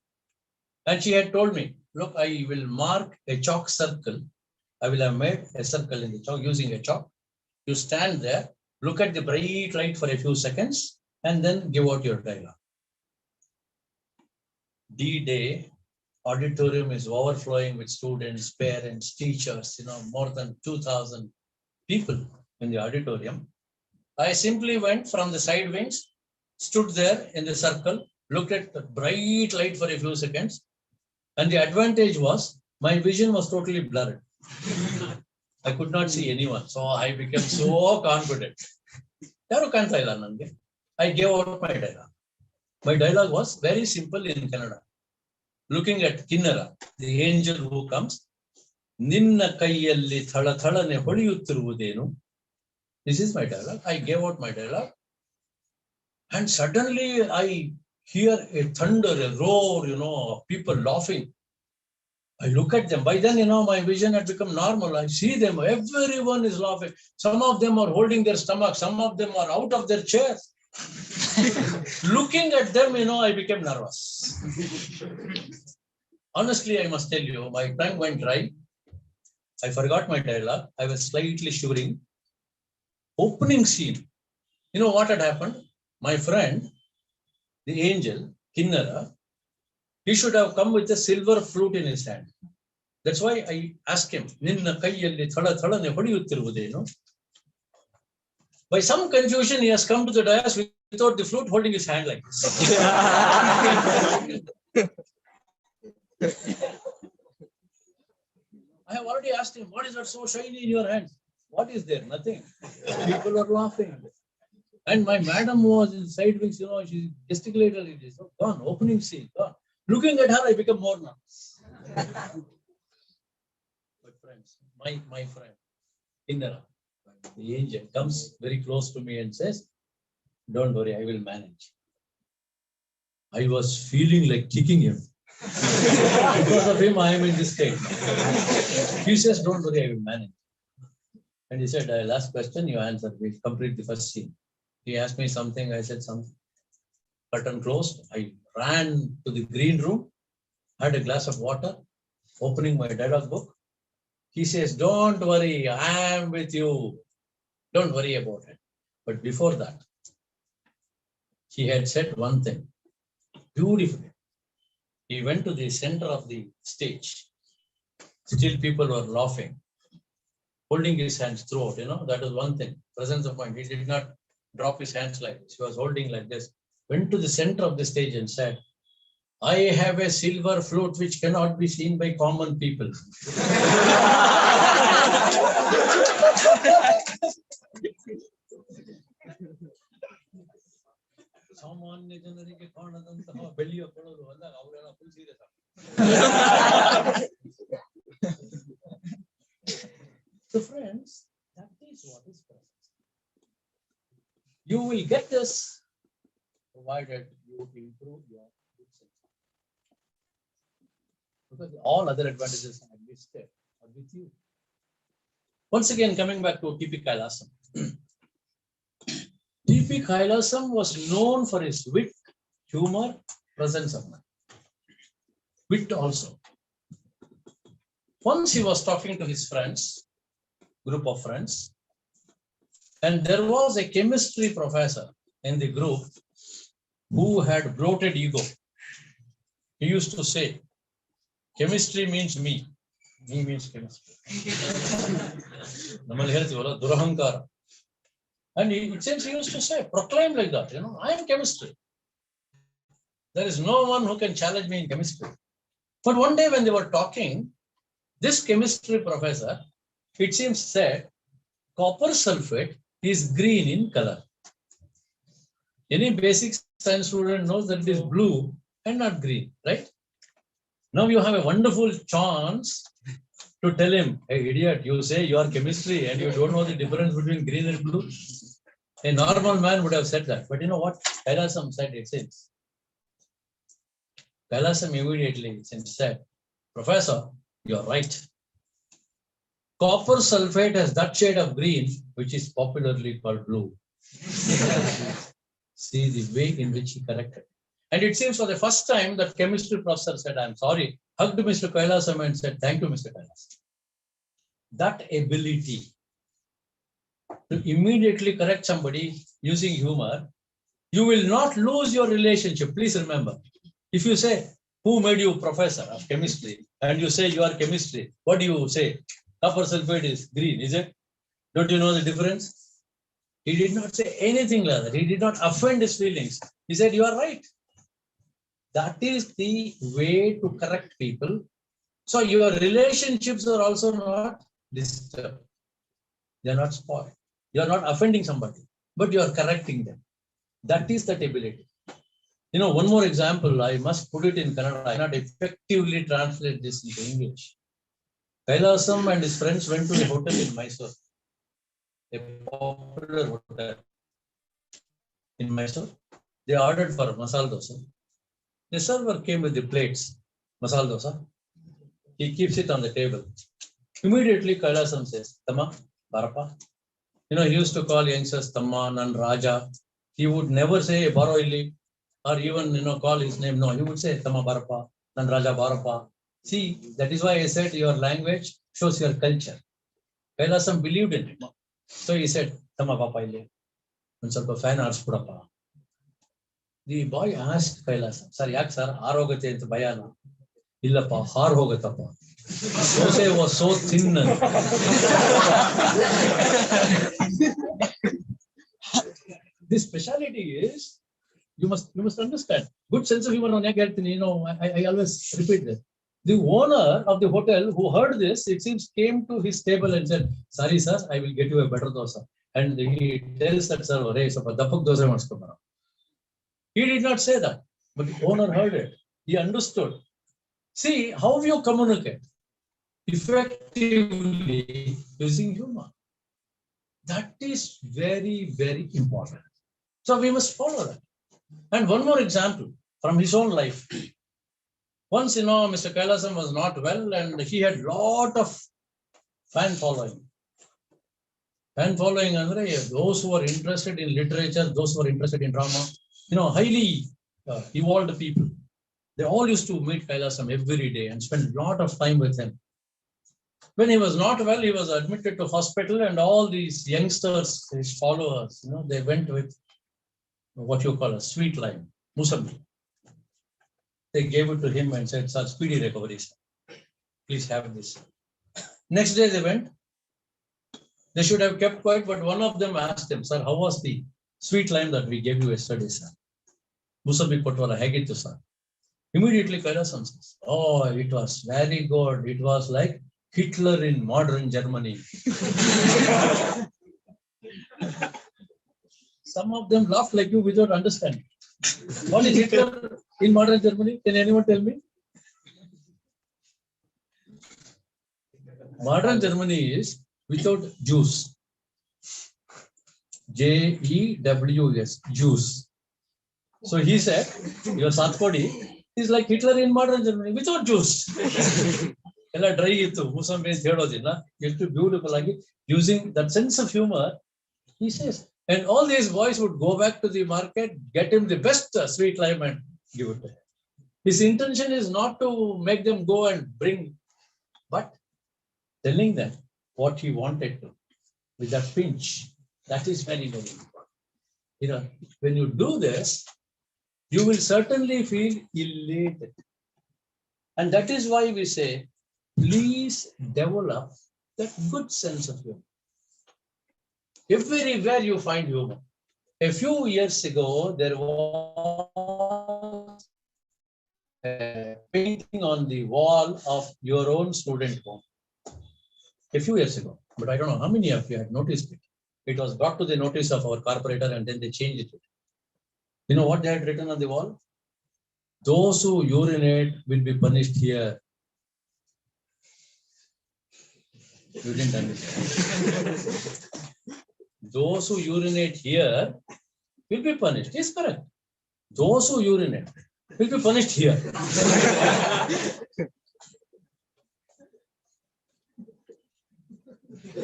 And she had told me, look, I will mark a chalk circle. I will have made a circle in the chalk using a chalk. You stand there, look at the bright light for a few seconds, and then give out your dialogue. D-Day, auditorium is overflowing with students, parents, teachers, more than 2,000 people in the auditorium. I simply went from the side wings, stood there in the circle, looked at the bright light for a few seconds. And the advantage was my vision was totally blurred. I could not see anyone. So I became so confident. I gave out my dialogue. My dialogue was very simple in Kannada. Looking at Kinnara, the angel who comes, Ninna kaiyalli thala thalane hodiyuttiruvudenu. This is my dialogue. I gave out my dialogue. And suddenly I hear a thunder, a roar, of people laughing. I look at them. By then, my vision had become normal. I see them. Everyone is laughing. Some of them are holding their stomach. Some of them are out of their chairs. Looking at them, I became nervous. Honestly, I must tell you, my tongue went dry. I forgot my dialogue. I was slightly shivering. Opening scene. You know what had happened? My friend, the angel, Kinnara, he should have come with a silver flute in his hand. That's why I asked him, Ninna kaiyalli thala thalane hodiyuttiruvudenu. By some confusion, he has come to the dais without the flute, holding his hand like this. I have already asked him, what is that so shiny in your hands? What is there? Nothing. People are laughing. And my madam was in side wings, she gesticulated. So gone, opening scene, gone. Looking at her, I become more nervous. But friends, my friend, Indra, The angel comes very close to me and says, "Don't worry, I will manage." I was feeling like kicking him. Because of him, I am in this state. He says, "Don't worry, I will manage." And he said, "Last question, you answer. We complete the first scene." He asked me something, I said something. Curtain closed. I ran to the green room, had a glass of water, opening my dialogue book. He says, "Don't worry, I am with you. Don't worry about it." But before that, he had said one thing beautifully. He went to the center of the stage. Still people were laughing, holding his hands throughout. That was one thing. Presence of mind. He did not drop his hands like this. He was holding like this. Went to the center of the stage and said, "I have a silver flute which cannot be seen by common people." ಸಾಮಾನ್ಯ ಜನರಿಗೆ ಕಾಣದಂತಹ ಬೆಳ್ಳಿಯ ಕೊಳಲು ಅಂದಾಗ ಅವರೆಲ್ಲ full serious ಆಗ್ತಾರೆ. So friends, that is what is presence. You will get this provided you improve your good sense. Because all other advantages are listed are with you. Once again, coming back to T.P. Kailasam. T.P. Kailasam was known for his wit, humor, presence of mind. Wit also. Once he was talking to his friends, group of friends, and there was a chemistry professor in the group who had bloated ego. He used to say, "Chemistry means me. Me means chemistry." And it seems he used to say, proclaim like that, "I am chemistry. There is no one who can challenge me in chemistry." But one day when they were talking, this chemistry professor, it seems, said, "Copper sulfate is green in color." Any basic science student knows that it is blue and not green, right? Now you have a wonderful chance to tell him, "Hey idiot, you say you are chemistry and you don't know the difference between green and blue." A normal man would have said that. But you know what? Kailasam said it since. Kailasam immediately said, "Professor, you are right. Copper sulfate has that shade of green, which is popularly called blue." See the way in which he corrected. And it seems for the first time that chemistry professor said, "I'm sorry," hugged Mr. Kailasam and said, "Thank you, Mr. Kailasam." That ability to immediately correct somebody using humor, you will not lose your relationship. Please remember, if you say, "Who made you professor of chemistry?" and you say you are chemistry, what do you say? "Copper sulfate is green," is it? Don't you know the difference? He did not say anything like that. He did not offend his feelings. He said, "You are right." That is the way to correct people. So your relationships are also not disturbed. They are not spoiled. You are not offending somebody, but you are correcting them. That is that ability. One more example, I must put it in Kannada. I cannot effectively translate this into English. Kailasam and his friends went to a hotel in Mysore, a popular hotel in Mysore. They ordered for masala dosa. The server came with the plates, masala dosa. He keeps it on the table. Immediately Kailasam says, "Tama, Barapa." He used to call youngsters Tamma, Nan, Raja. He would never say Baro Illi or even call his name. No, he would say Tamma Barapa, Nan Raja Barapa. See, that is why I said your language shows your culture. Kailasam believed in it. So he said, "Tamma Papa Illi." And ಸ್ವಲ್ಪ fan arts pudappa. The boy asked Kailasam, "Sir, yak sir, ಆರೋಗತೆ ಅಂತ ಭಯನ?" "ಇಲ್ಲಪ್ಪ, ಹಾರ್ ಹೋಗತ್ತಪ್ಪ. Dosai was so thin." The speciality is, you must understand. Good sense of humor. I always repeat this. The owner of the hotel who heard this, it seems, came to his table and said, "Sorry sir, I will get you a better dosa." And he tells that server, "Hey, ಸ್ವಲ್ಪ ದಪ್ಪಕ್ಕೆ dosa ಮಾಡಿಸ್ಕೊಂಬರ." He did not say that, but the owner heard it. He understood. See how you communicate effectively using humor. That is very, very important. So we must follow that. And one more example from his own life. Once, Mr. Kailasam was not well and he had lot of fan following. Fan following, those who are interested in literature, those who are interested in drama, highly evolved people. They all used to meet Kailasam every day and spend a lot of time with him. When he was not well, he was admitted to hospital, and all these youngsters, his followers, they went with what you call a sweet lime, musambi. They gave it to him and said, "Sir, speedy recovery, sir. Please have this." Next day they went. They should have kept quiet, but one of them asked him, "Sir, how was the sweet lime that we gave you yesterday, sir? Musambi potwala, hagittu, sir." Immediately Kailasam says, "Oh, it was very good. It was like Hitler in modern Germany." Some of them laughed like you without understanding. What is Hitler in modern Germany? Can anyone tell me? Modern Germany is without Jews. Jews, Jews. So he said, your Satkodi is like Hitler in modern Germany without Jews. Ella dry ittu, Musambi theododina, beautiful using that sense of humor. He says, and all these boys would go back to the market, get him the best sweet lime and give it to him. His intention is not to make them go and bring, but telling them what he wanted to with that pinch. That is very, very important. When you do this, you will certainly feel elated. And that is why we say, please develop that good sense of humor. Everywhere you find humor. A few years ago, there was a painting on the wall of your own student home. A few years ago, but I don't know how many of you had noticed it. It was brought to the notice of our corporator and then they changed it. You know what they had written on the wall? Those who urinate will be punished here. You didn't understand. Those who urinate here will be punished. Yes, correct. Those who urinate will be punished here.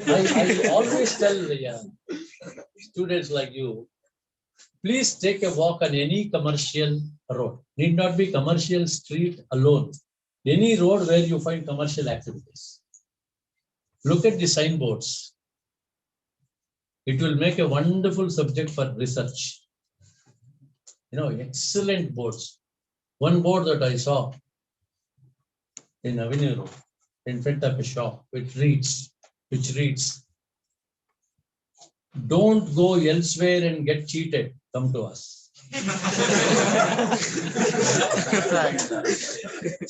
I always tell students like you, please take a walk on any commercial road. Need not be commercial street alone. Any road where you find commercial activities. Look at the signboards. It will make a wonderful subject for research. Excellent boards. One board that I saw in Avenue Road, in front of a shop, which reads, "Don't go elsewhere and get cheated. Come to us."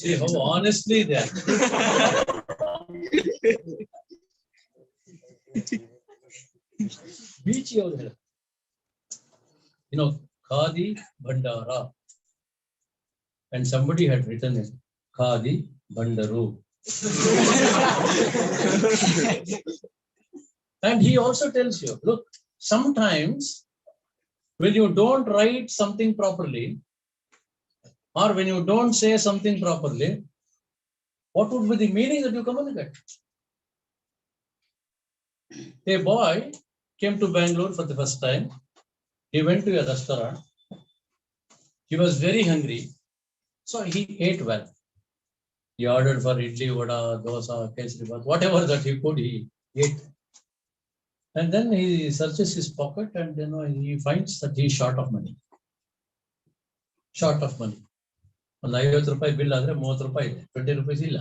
See how honestly they are. Beach, Khadi Bhandara. And somebody had written it, Khadi Bhandaru. And he also tells you, look, sometimes when you don't write something properly, or when you don't say something properly, what would be the meaning that you communicate? A boy came to Bangalore for the first time. He went to a restaurant. He was very hungry. So he ate well. He ordered for idli, vada, dosa, kesari bath, whatever that he could, he ate. And then he searches his pocket and he finds that he is short of money. Short of money. ಒಂದು 50 ರೂಪಾಯಿ bill ಆದರೆ 30 ರೂಪಾಯಿ ಇದೆ, 20 rupees ಇಲ್ಲ.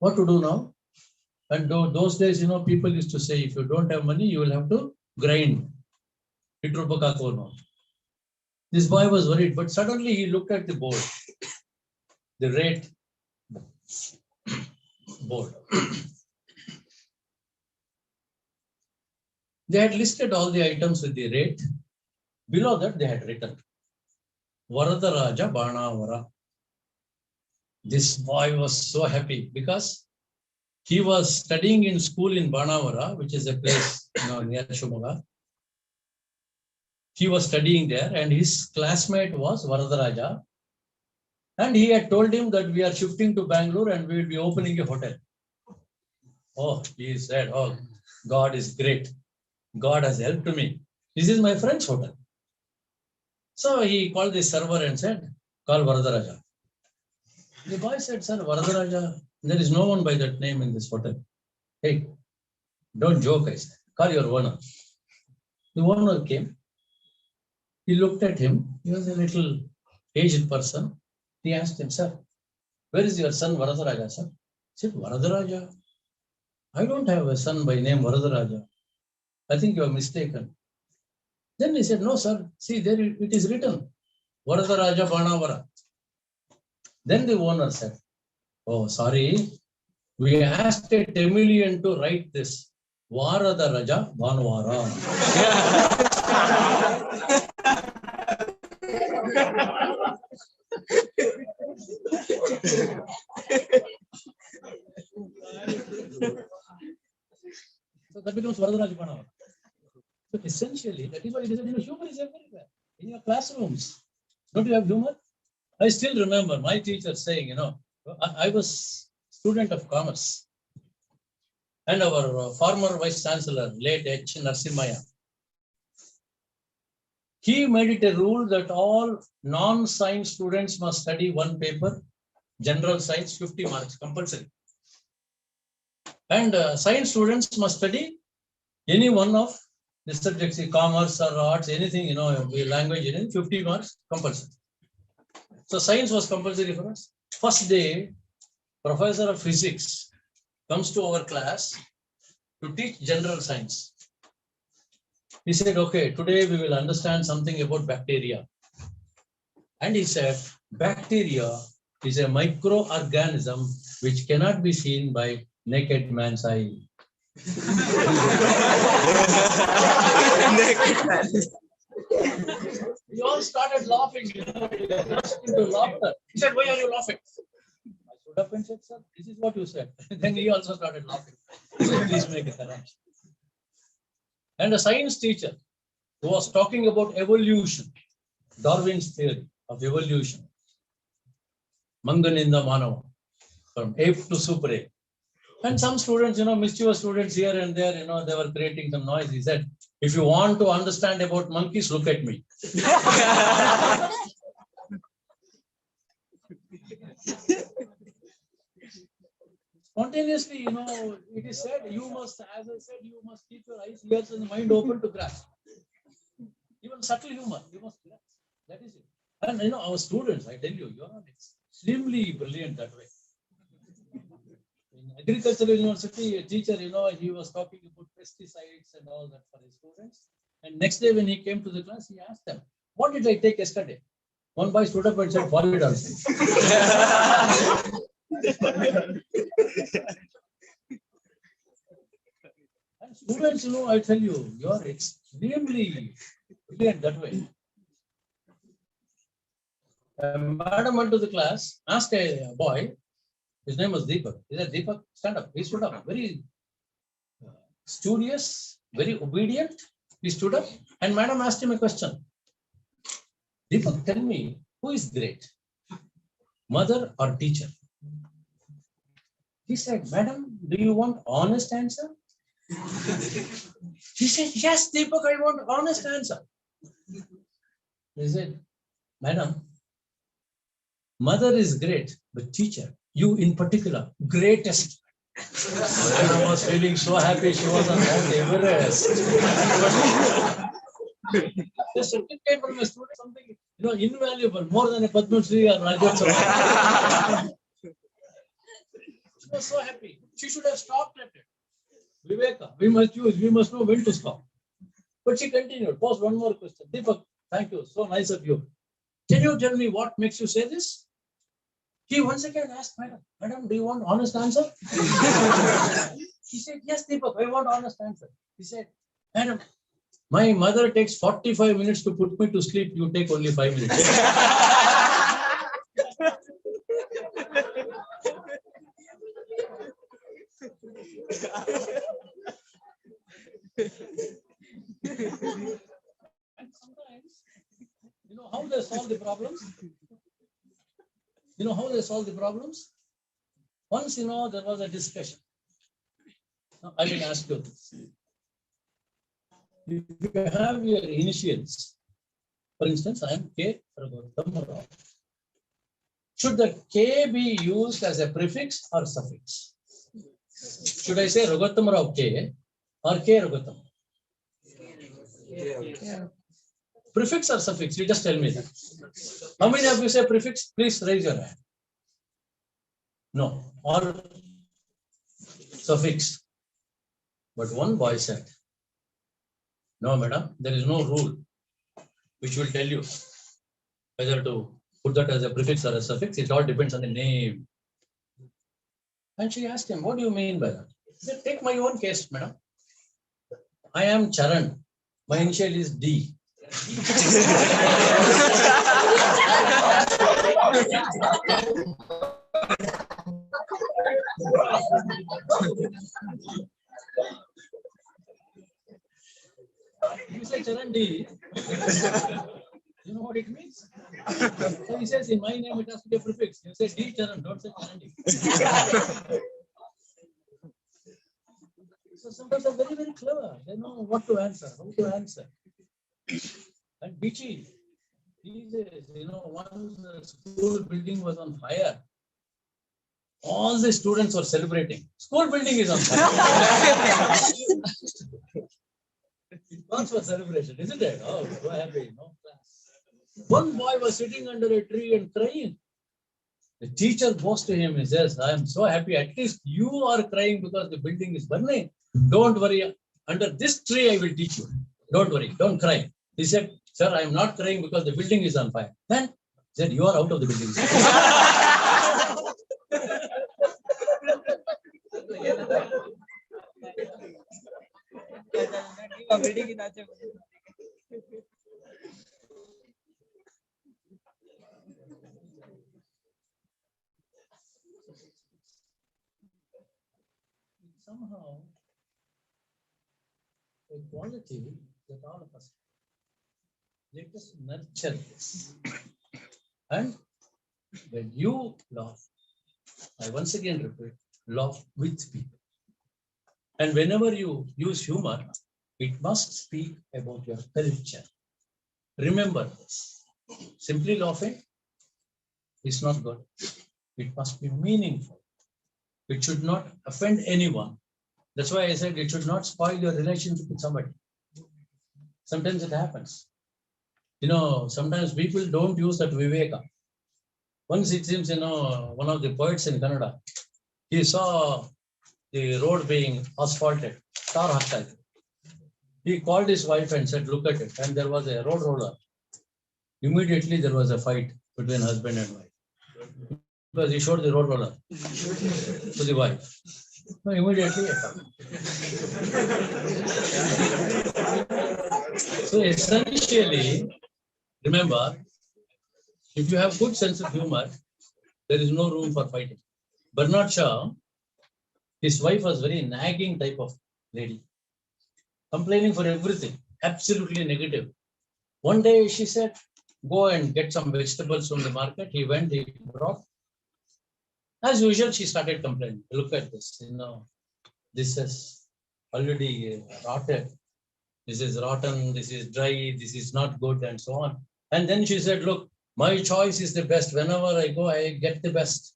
What to do now? And those days, people used to say, if you don't have money, you will have to grind. This boy was worried, but suddenly he looked at the board, the rate board. They had listed all the items with the rate. Below that, they had written, Varadaraja Banavara. This boy was so happy because He was studying in school in Banavara, which is a place near Shumaga. He was studying there, and his classmate was Varadaraja. And he had told him that we are shifting to Bangalore and we will be opening a hotel. Oh, he said, oh, God is great. God has helped me. This is my friend's hotel. So he called the server and said, call Varadaraja. The boy said, sir, Varadaraja, there is no one by that name in this hotel. Hey, don't joke, I said. Call your owner. The owner came. He looked at him. He was a little aged person. He asked him, sir, where is your son Varadaraja, sir? He said, Varadaraja? I don't have a son by name Varadaraja. I think you are mistaken. Then he said, no, sir. See, there it is written, Varadaraja Banavara. Then the owner said, oh, sorry. We asked a Tamilian to write this. Varadaraja Banavara. So that becomes Varadaraja Banavara. So essentially, that is why it is, humor is everywhere. In your classrooms. Don't you have humor? I still remember my teacher saying, I was student of commerce. And our former vice chancellor, late H. Narasimhaya, he made it a rule that all non-science students must study one paper, general science, 50 marks, compulsory. And science students must study any one of the subjects, commerce or arts, anything, language, 50 marks, compulsory. So science was compulsory for us. First day, professor of physics comes to our class to teach general science. He said, okay, today we will understand something about bacteria. And he said, bacteria is a microorganism which cannot be seen by naked man's eye. We all started laughing. Into laughter. He said, why are you laughing? I stood up and said, sir, this is what you said. Then he also started laughing. So please make it correct. And a science teacher who was talking about evolution, Darwin's theory of evolution, Manganinda Manava, from ape to super ape. And some students, mischievous students here and there, they were creating some noise. He said, if you want to understand about monkeys, look at me. Spontaneously, it is said, you must, as I said, you must keep your eyes, ears, and mind open to grasp. Even subtle humor, you must grasp. That is it. And our students, I tell you, you are extremely brilliant that way. In agricultural university, a teacher, he was talking about pesticides and all that for his students. And next day when he came to the class, he asked them, what did I take yesterday? One boy stood up and said, volley dancing. And students, I tell you, you are extremely brilliant that way. A madam went to the class, asked a boy, his name was Deepak. He said, Deepak, stand up. He stood up, very studious, very obedient. He stood up and madam asked him a question. Deepak, tell me, who is great? Mother or teacher? He said, madam, do you want honest answer? He said, yes, Deepak, I want honest answer. He said, madam, mother is great, but teacher, you in particular, greatest. I was feeling so happy she was on Mount Everest. The certificate from a student, something invaluable, more than a Padma Shri or Rajyotsava. She was so happy. She should have stopped at it. Viveka, we must use, we must know when to stop. But she continued, posed one more question. Deepak, thank you, so nice of you. Can you tell me what makes you say this? He once again asked, madam, do you want honest answer? She said, yes, Deepak, I want honest answer. He said, madam, my mother takes 45 minutes to put me to sleep. You take only 5 minutes. solve the problems? You know how they solve the problems? Once, there was a discussion. Now, I will ask you this. If you have your initials, for instance, I am K. Raghutam Rao. Should the K be used as a prefix or suffix? Should I say Raghutam Rao K or K Raghutam? Prefix or suffix? You just tell me that. How many of you say prefix? Please raise your hand. No, all suffix. But one boy said, no, madam, there is no rule which will tell you whether to put that as a prefix or a suffix. It all depends on the name. And she asked him, what do you mean by that? He said, take my own case, madam. I am Charan. My initial is D. You say Charan D. You know what it means? So he says, in my name it has to be a prefix. You say D Charan, don't say Charan D. So sometimes they're very, very clever. They know what to answer, how to answer. And Bichi, he says, once the school building was on fire, all the students were celebrating. School building is on fire. Once for celebration, isn't it? Oh, so happy. No class. One boy was sitting under a tree and crying. The teacher goes to him and says, I am so happy. At least you are crying because the building is burning. Don't worry. Under this tree, I will teach you. Don't worry. Don't cry. He said, sir, I am not crying because the building is on fire. Then he said, you are out of the building. Somehow, a quality that all of us have. Let us nurture this. And when you laugh, I once again repeat, laugh with people. And whenever you use humor, it must speak about your culture. Remember this. Simply laughing is not good. It must be meaningful. It should not offend anyone. That's why I said it should not spoil your relationship with somebody. Sometimes it happens. Sometimes people don't use that viveka. Once it seems, one of the poets in Kannada, he saw the road being asphalted, tar hakta ide. He called his wife and said, look at it. And there was a road roller. Immediately there was a fight between husband and wife. Because he showed the road roller to the wife. So immediately So essentially, remember, if you have good sense of humor, there is no room for fighting. Bernard Shaw, his wife was very nagging type of lady, complaining for everything, absolutely negative. One day she said, go and get some vegetables from the market. He went, he brought. As usual, she started complaining. Look at this, this is already rotted. This is rotten, this is dry, this is not good, and so on. And then she said, look, my choice is the best. Whenever I go, I get the best.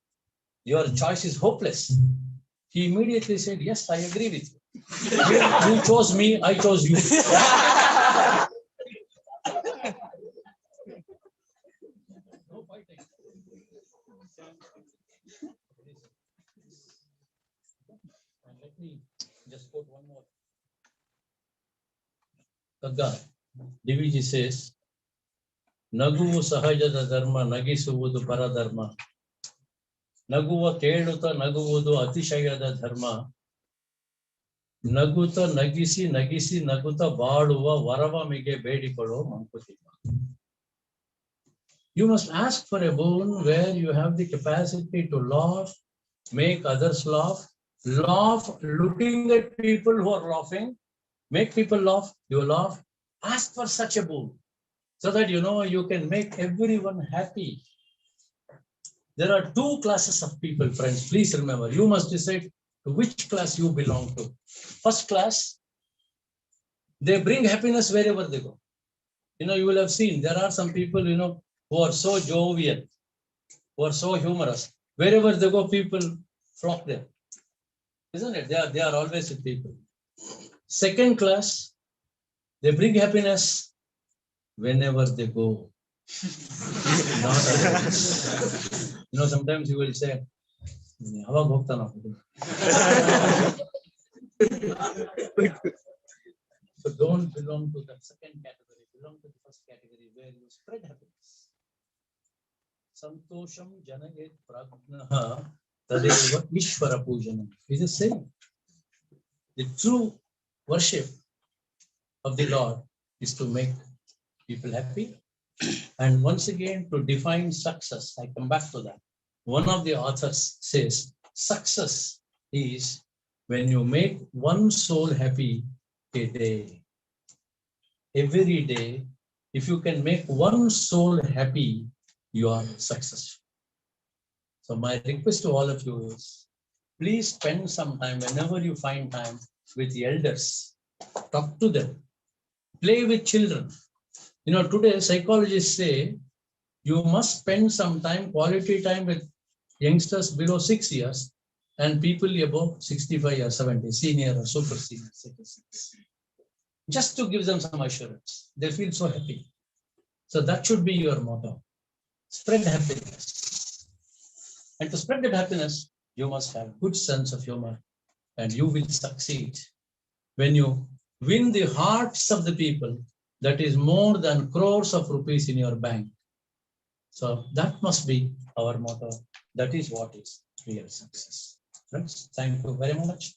Your choice is hopeless. He immediately said, yes, I agree with you. You chose me, I chose you. No fighting. And let me just quote one more. Kagga, DVG says, Nagu sahajada dharma, nagisuvudu paradharma. Naguva keluta naguvudu atishayada dharma. Naguta nagisi naguta baduva varava mige bedikolo mankutima. You must ask for a boon where you have the capacity to laugh, make others laugh looking at people who are laughing, make people laugh, you laugh. Ask for such a boon. so that you can make everyone happy. There are two classes of people, friends. Please remember, you must decide to which class you belong to. First class, they bring happiness wherever they go. You will have seen there are some people, who are so jovial, who are so humorous. Wherever they go, people flock there. Isn't it? They are always with people. Second class, they bring happiness whenever they go. Not otherwise. Sometimes you will say, so don't belong to that second category. Belong to the first category where you spread happiness. Santosham janayet pragnaha tadeva ishvara pujanam. Is the same. The true worship of the Lord is to make people happy. And once again, to define success, I come back to that. One of the authors says, success is when you make one soul happy a day. Every day, if you can make one soul happy, you are successful. So my request to all of you is, please spend some time, whenever you find time, with the elders. Talk to them. Play with children. Today psychologists say you must spend some time, quality time with youngsters below 6 years and people above 65 or 70, senior or super senior citizens. Just to give them some assurance. They feel so happy. So that should be your motto. Spread happiness. And to spread that happiness, you must have good sense of humor and you will succeed. When you win the hearts of the people, that is more than crores of rupees in your bank. So that must be our motto. That is what is real success. Friends, thank you very much.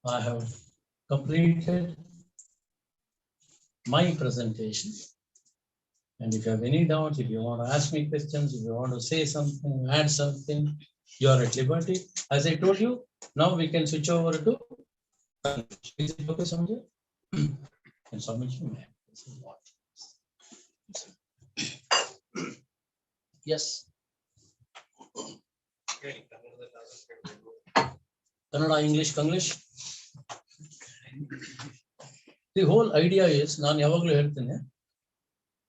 I have completed my presentation. And if you have any doubt, if you want to ask me questions, if you want to say something, add something, you are at liberty. As I told you, now we can switch over to English. Is it okay, Sanjay? And submission. Yes. Kannada, English, Konglish. The whole idea is, ನಾನು ಯಾವಾಗಲೂ ಹೇಳ್ತೀನಿ,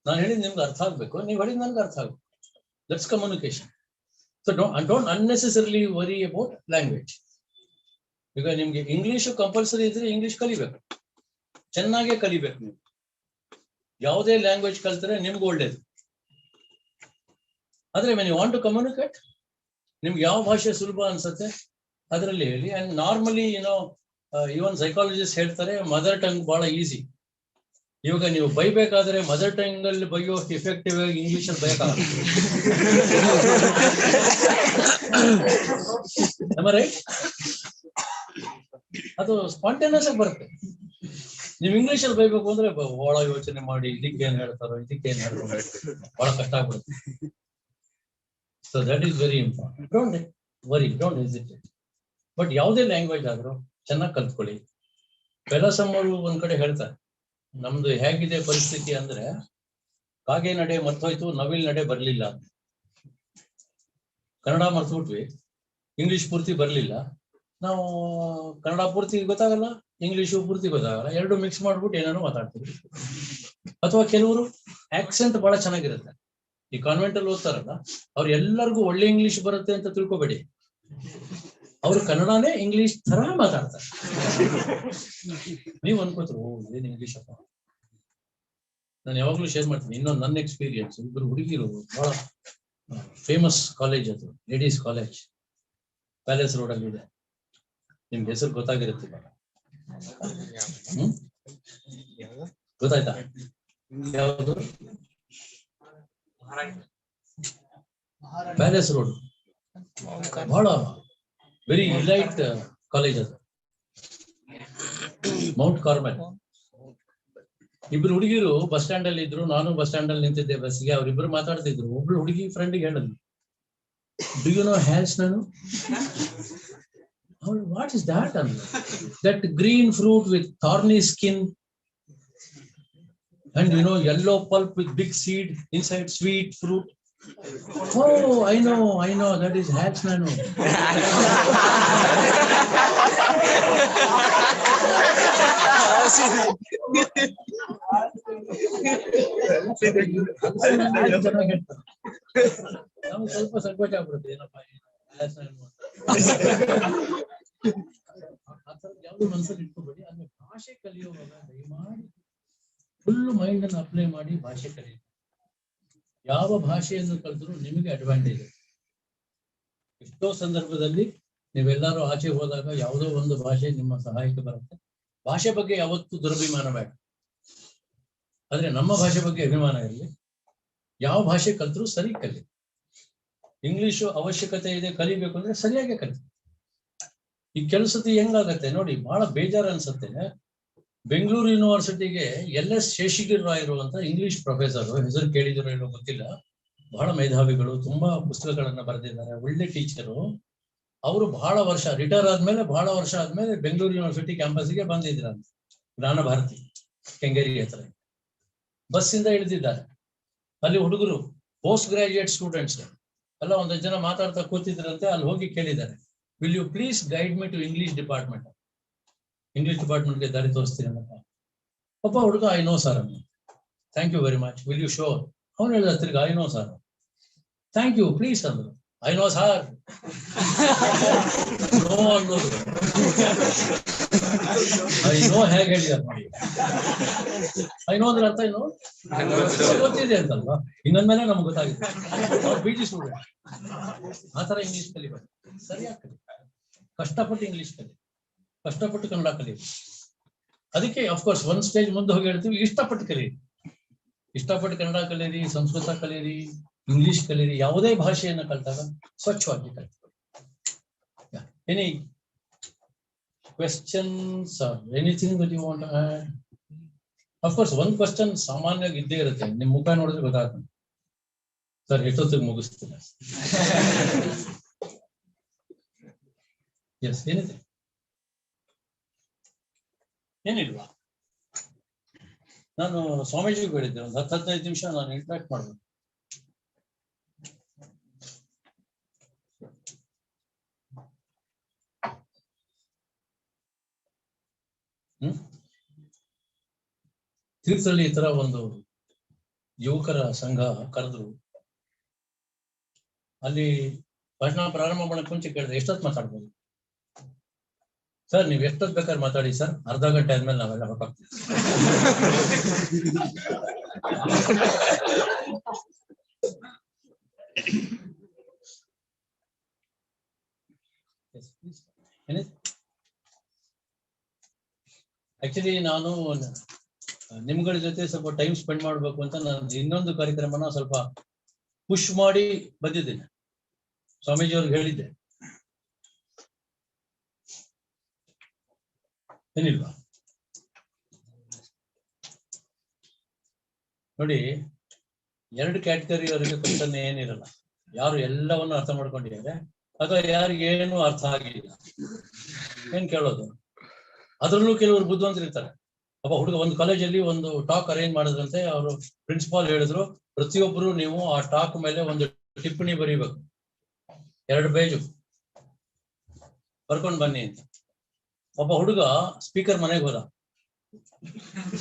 ನಾನು ಹೇಳಿದ್ದು ನಿಮ್ಗೆ ಅರ್ಥ ಆಗಬೇಕು, ನೀವು ಹೇಳಿದ್ದು ನನಗೆ ಅರ್ಥ ಆಗಬೇಕು. That's communication. So don't unnecessarily worry about language. Because ನಿಮ್ಗೆ ಇಂಗ್ಲಿಷ್ ಕಂಪಲ್ಸರಿ ಇದ್ರೆ ಇಂಗ್ಲಿಷ್ ಕಲಿಬೇಕು, ಚೆನ್ನಾಗೇ ಕಲಿಬೇಕು. ನೀವು ಯಾವುದೇ ಲ್ಯಾಂಗ್ವೇಜ್ ಕಲ್ತ್ರೆ ನಿಮ್ಗೆ ಒಳ್ಳೇದು. ಆದ್ರೆ when you want to communicate, ನಿಮ್ಗೆ ಯಾವ ಭಾಷೆ ಸುಲಭ ಅನ್ಸುತ್ತೆ ಅದರಲ್ಲಿ ಹೇಳಿ. ಅಂಡ್ ನಾರ್ಮಲಿ ಇವನ್ ಸೈಕಾಲಜಿಸ್ಟ್ ಹೇಳ್ತಾರೆ ಮದರ್ ಟಂಗ್ ಬಹಳ ಈಸಿ. ಇವಾಗ ನೀವು ಬೈಬೇಕಾದ್ರೆ ಮದರ್ ಟಂಗ್ ಅಲ್ಲಿ ಬೈಯೋ ಎಫೆಕ್ಟಿವ್ ಆಗಿ ಇಂಗ್ಲಿಷ್ ಅಲ್ಲಿ ಬೈಯಕ್ಕಾಗಲ್ಲ. ರೈಟ್? ಅದು ಸ್ಪಾಂಟೇನಿಯಸ್ ಆಗಿ ಬರುತ್ತೆ. ನೀವು ಇಂಗ್ಲಿಷ್ ಅಲ್ಲಿ ಬೈಬೇಕು ಅಂದ್ರೆ ಬಹಳ ಯೋಚನೆ ಮಾಡಿ ಇದಕ್ಕೇನ್ ಹೇಳ್ತಾರೋ ಇದಕ್ಕೇನ್ ಹೇಳ್ತಾರೋ ಬಹಳ ಕಷ್ಟ ಆಗ್ಬಿಡುತ್ತೆ. So that is very important. Don't worry, don't hesitate. But ಯಾವುದೇ ಲ್ಯಾಂಗ್ವೇಜ್ ಆದ್ರೂ ಚೆನ್ನಾಗಿ ಕಲ್ತ್ಕೊಳ್ಳಿ. ಪೆಲಸಮ್ ಅವರು ಒಂದ್ ಕಡೆ ಹೇಳ್ತಾರೆ, ನಮ್ದು ಹೇಗಿದೆ ಪರಿಸ್ಥಿತಿ ಅಂದ್ರೆ ಕಾಗೆ ನಡೆ ಮರ್ತೋಯ್ತು, ನವಿಲ್ ನಡೆ ಬರ್ಲಿಲ್ಲ. ಕನ್ನಡ ಮರ್ತುಬಿಟ್ವಿ, ಇಂಗ್ಲಿಷ್ ಪೂರ್ತಿ ಬರ್ಲಿಲ್ಲ. ನಾವು ಕನ್ನಡ ಪೂರ್ತಿ ಗೊತ್ತಾಗಲ್ಲ, ಇಂಗ್ಲಿಷು ಪೂರ್ತಿ ಗೊತ್ತಾಗಲ್ಲ, ಎರಡು ಮಿಕ್ಸ್ ಮಾಡ್ಬಿಟ್ಟು ಏನೇನೋ ಮಾತಾಡ್ತೀವಿ. ಅಥವಾ ಕೆಲವರು ಆಕ್ಸೆಂಟ್ ಬಹಳ ಚೆನ್ನಾಗಿರುತ್ತೆ. ಈ ಕಾನ್ವೆಂಟ್ ಅಲ್ಲಿ ಓದ್ತಾರಲ್ಲ, ಅವ್ರು ಎಲ್ಲರಿಗೂ ಒಳ್ಳೆ ಇಂಗ್ಲಿಷ್ ಬರುತ್ತೆ ಅಂತ ತಿಳ್ಕೊಬೇಡಿ. ಅವರು ಕನ್ನಡನೇ ಇಂಗ್ಲಿಷ್ ತರ ಮಾತಾಡ್ತಾರೆ. ನೀವು ಅನ್ಕೋತೀರ, ಓ ಏನ್ ಇಂಗ್ಲಿಷ್ ಅಪ್ಪ. ನಾನು ಯಾವಾಗ್ಲೂ ಶೇರ್ ಮಾಡ್ತೀನಿ ಇನ್ನೊಂದು ನನ್ನ ಎಕ್ಸ್ಪೀರಿಯನ್ಸ್. ಇಬ್ಬರು ಹುಡುಗಿರು, ಬಹಳ ಫೇಮಸ್ ಕಾಲೇಜ್, ಅದು ಲೇಡೀಸ್ ಕಾಲೇಜ್, ಪ್ಯಾಲೇಸ್ ರೋಡ್ ಅಲ್ಲಿ ಇದೆ. ನಿಮ್ಗೆ ಹೆಸರು ಗೊತ್ತಾಗಿರುತ್ತೆ. ಗೊತ್ತಾಯ್ತಾ? ಯಾವುದು? ಪ್ಯಾಲೇಸ್ ರೋಡ್, ಬಹಳ ವೆರಿ ಇಲೈಟ್ ಕಾಲೇಜ್ ಅದು, ಮೌಂಟ್ ಕಾರ್ಮೆಲ್. ಇಬ್ರು ಹುಡುಗಿರು ಬಸ್ ಸ್ಟ್ಯಾಂಡ್ ಅಲ್ಲಿ ಇದ್ರು, ನಾನು ಬಸ್ ಸ್ಟ್ಯಾಂಡ್ ಅಲ್ಲಿ ನಿಂತಿದ್ದೆ ಬಸ್ಗೆ. ಅವ್ರಿಬ್ರು ಮಾತಾಡ್ತಿದ್ರು. ಒಬ್ಳು ಹುಡುಗಿ ಫ್ರೆಂಡ್ಗೆ ಹೇಳಿದ್ಲು, ಡು ಯು ನೋ ಹ್ಯಾಶ್? ನಾನು ವಾಟ್ ಇಸ್ ದಾಟ್ ಅಂದ. That green fruit with thorny skin. And you know, yellow pulp with big seed inside, sweet fruit. Oh, I know. That is Hatch Nano. ನಾವು ಸ್ವಲ್ಪ ಸಂಕೋಚ ಆಗ್ಬಿಡುತ್ತೆ ಏನಪ್ಪ Hatch Nano ಯಾವ್ದು ಮನಸ್ಸಲ್ಲಿ ಇಟ್ಕೋಬೇಡಿ. ಅಂದ್ರೆ ಭಾಷೆ ಕಲಿಯುವಾಗ ದಯಮಾಡಿ ಫುಲ್ ಮೈಂಡ್ ಅನ್ನು ಅಪ್ಲೈ ಮಾಡಿ ಭಾಷೆ ಕಲಿಯಿರಿ. ಯಾವ ಭಾಷೆಯನ್ನು ಕಲಿತರೂ ನಿಮಗೆ ಅಡ್ವಾಂಟೇಜ್. ಎಷ್ಟೋ ಸಂದರ್ಭದಲ್ಲಿ ನೀವೆಲ್ಲರೂ ಆಚೆ ಹೋದಾಗ ಯಾವುದೋ ಒಂದು ಭಾಷೆ ನಿಮ್ಮ ಸಹಾಯಕ್ಕೆ ಬರುತ್ತೆ. ಭಾಷೆ ಬಗ್ಗೆ ಯಾವತ್ತೂ ದುರಭಿಮಾನ ಬೇಡ, ಆದ್ರೆ ನಮ್ಮ ಭಾಷೆ ಬಗ್ಗೆ ಅಭಿಮಾನ ಇರಲಿ. ಯಾವ ಭಾಷೆ ಕಲಿತರೂ ಸರಿ ಕಲಿ. ಇಂಗ್ಲಿಷು ಅವಶ್ಯಕತೆ ಇದೆ ಕಲಿಬೇಕು ಅಂದ್ರೆ ಸರಿಯಾಗಿ ಕಲಿ. ಈ ಕೆಲಸದ ಹೆಂಗಾಗತ್ತೆ ನೋಡಿ, ಬಹಳ ಬೇಜಾರು ಅನ್ಸುತ್ತೆ. ಬೆಂಗಳೂರು ಯೂನಿವರ್ಸಿಟಿಗೆ LS ಶೇಷಗಿರಿ ರಾಯರು ಅಂತ ಇಂಗ್ಲಿಷ್ ಪ್ರೊಫೆಸರ್, ಹೆಸರು ಕೇಳಿದ್ರು ಏನೋ ಗೊತ್ತಿಲ್ಲ, ಬಹಳ ಮೇಧಾವಿಗಳು, ತುಂಬಾ ಪುಸ್ತಕಗಳನ್ನ ಬರೆದಿದ್ದಾರೆ, ಒಳ್ಳೆ ಟೀಚರು. ಅವರು ಬಹಳ ವರ್ಷ ರಿಟೈರ್ ಆದ್ಮೇಲೆ ಬೆಂಗಳೂರು ಯೂನಿವರ್ಸಿಟಿ ಕ್ಯಾಂಪಸ್ಗೆ ಬಂದಿದ್ರಂತೆ. ಜ್ಞಾನ ಭಾರತಿ ಕೆಂಗೇರಿ ಹತ್ರ ಬಸ್ಸಿಂದ ಇಳಿದಿದ್ದಾರೆ. ಅಲ್ಲಿ ಹುಡುಗರು ಪೋಸ್ಟ್ ಗ್ರಾಜುಯೇಟ್ ಸ್ಟೂಡೆಂಟ್ಸ್ ಎಲ್ಲ ಒಂದಷ್ಟು ಜನ ಮಾತಾಡ್ತಾ ಕೂತಿದ್ರಂತೆ. ಅಲ್ಲಿ ಹೋಗಿ ಕೇಳಿದ್ದಾರೆ, will you please guide me to English department. English ಡಿಪಾರ್ಟ್ಮೆಂಟ್ಗೆ ದಾರಿ ತೋರಿಸ್ತೀರನ್ನಪ್ಪ. ಒಬ್ಬ ಹುಡುಗ ಐ ನೋ ಸರ್ ಅನ್ನು. Thank you very much, will you show. ಅವನು ಹೇಳಿದ ತಿರ್ಗ I know sir. Thank you please ಅಂದ್ರು. I know sir. ನೋ ಅನ್ನೋದು ಐ ನೋ ಹೇಗೆ ಹೇಳಿದಾರೆ ನೋಡಿ. ಐ ನೋ ಅಂದ್ರೆ ಅರ್ಥ ಏನು ಗೊತ್ತಿದೆ ಅಂತಲ್ವಾ. ಇನ್ನೊಂದ್ಮೇಲೆ ನಮ್ಗೆ ಗೊತ್ತಾಗಿದೆ. PG ಸ್ಟೂಡೆಂಟ್ ಆ ತರ ಇಂಗ್ಲಿಷ್ ಕಲಿಬೇಕು, ಸರಿಯಾಗಿ ಕಲಿ. ಕಷ್ಟಪಟ್ಟು ಇಂಗ್ಲಿಷ್ ಕಲಿ, ಕಷ್ಟಪಟ್ಟು ಕನ್ನಡ ಕಲಿಯಿರಿ. ಅದಕ್ಕೆ ಅಫ್ಕೋರ್ಸ್ ಒಂದ್ ಸ್ಟೇಜ್ ಮುಂದೆ ಹೋಗಿ ಹೇಳ್ತೀವಿ, ಇಷ್ಟಪಟ್ಟು ಕಲಿಯಿರಿ. ಇಷ್ಟಪಟ್ಟು ಕನ್ನಡ ಕಲಿಯಿರಿ, ಸಂಸ್ಕೃತ ಕಲಿಯಿರಿ, ಇಂಗ್ಲಿಷ್ ಕಲಿಯಿರಿ. ಯಾವುದೇ ಭಾಷೆಯನ್ನು ಕಲಿತಾಗ ಸ್ವಚ್ಛವಾಗಿ ಕಲಿತೀವಿ. Any questions or anything that you want to add? Of course ಒಂದ್ ಕ್ವೆಶ್ಚನ್ ಸಾಮಾನ್ಯವಾಗಿ ಇದ್ದೇ ಇರುತ್ತೆ. ನಿಮ್ ಮುಖ ನೋಡಿದ್ರೆ ಗೊತ್ತಾಗ್ತದೆ ಸರ್ ಎಷ್ಟೊತ್ತಿಗೆ ಮುಗಿಸ್ತೀರ. ಎಸ್, ಏನಿದೆ? ಏನಿಲ್ವಾ? ನಾನು ಸ್ವಾಮೀಜಿಗೆ ಹೇಳಿದ್ದೆ ಒಂದು 10-15 ನಿಮಿಷ ನಾನು ಇಂಟ್ರಾಕ್ಟ್ ಮಾಡ್ಬೇಕು. ತೀರ್ಥಹಳ್ಳಿ ಈ ತರ ಒಂದು ಯುವಕರ ಸಂಘ ಕರೆದ್ರು. ಅಲ್ಲಿ ಭಾಷಣ ಪ್ರಾರಂಭ ಮಾಡಕ್ ಮುಂಚೆ ಕೇಳಿದ್ರೆ ಎಷ್ಟೊತ್ತು ಮಾತಾಡ್ಬೋದು ಸರ್? ನೀವ್ ಎಷ್ಟೊತ್ತು ಬೇಕಾದ್ರೆ ಮಾತಾಡಿ ಸರ್, ಅರ್ಧ ಗಂಟೆ ಆದ್ಮೇಲೆ ನಾವೆಲ್ಲ ಹೊರಟಾಗ್ತೀವಿ. ಆಕ್ಚುಲಿ ನಾನು ನಿಮ್ಗಳ ಜೊತೆ ಸ್ವಲ್ಪ ಟೈಮ್ ಸ್ಪೆಂಡ್ ಮಾಡ್ಬೇಕು ಅಂತ ನಾನು ಇನ್ನೊಂದು ಕಾರ್ಯಕ್ರಮನ ಸ್ವಲ್ಪ ಪುಷ್ ಮಾಡಿ ಬಂದಿದ್ದೇನೆ. ಸ್ವಾಮೀಜಿ ಅವ್ರಿಗೆ ಹೇಳಿದ್ದೆ, ಏನಿಲ್ವಾ? ನೋಡಿ, 2 ಕ್ಯಾಟಗರಿ ಅವರಿಗೆ ಕ್ವಶನ್ ಏನಿರಲ್ಲ. ಯಾರು ಎಲ್ಲವನ್ನು ಅರ್ಥ ಮಾಡ್ಕೊಂಡಿದ್ದಾರೆ ಅಥವಾ ಯಾರಿಗೆ ಏನು ಅರ್ಥ ಆಗಿಲ್ಲ ಏನ್ ಕೇಳೋದು. ಅದ್ರಲ್ಲೂ ಕೆಲವರು ಬುದ್ಧಿವಂತರು ಇರ್ತಾರೆ. ಒಬ್ಬ ಹುಡುಗ ಒಂದು ಕಾಲೇಜಲ್ಲಿ ಒಂದು ಟಾಕ್ ಅರೇಂಜ್ ಮಾಡಿದ್ರಂತೆ. ಅವರು ಪ್ರಿನ್ಸಿಪಾಲ್ ಹೇಳಿದ್ರು, ಪ್ರತಿಯೊಬ್ಬರು ನೀವು ಆ ಟಾಕ್ ಮೇಲೆ ಒಂದು ಟಿಪ್ಪಣಿ ಬರೀಬೇಕು, 2 ಪೇಜು ಬರ್ಕೊಂಡು ಬನ್ನಿ ಅಂತ. ಒಬ್ಬ ಹುಡುಗ ಸ್ಪೀಕರ್ ಮನೆಗೆ ಹೋದ.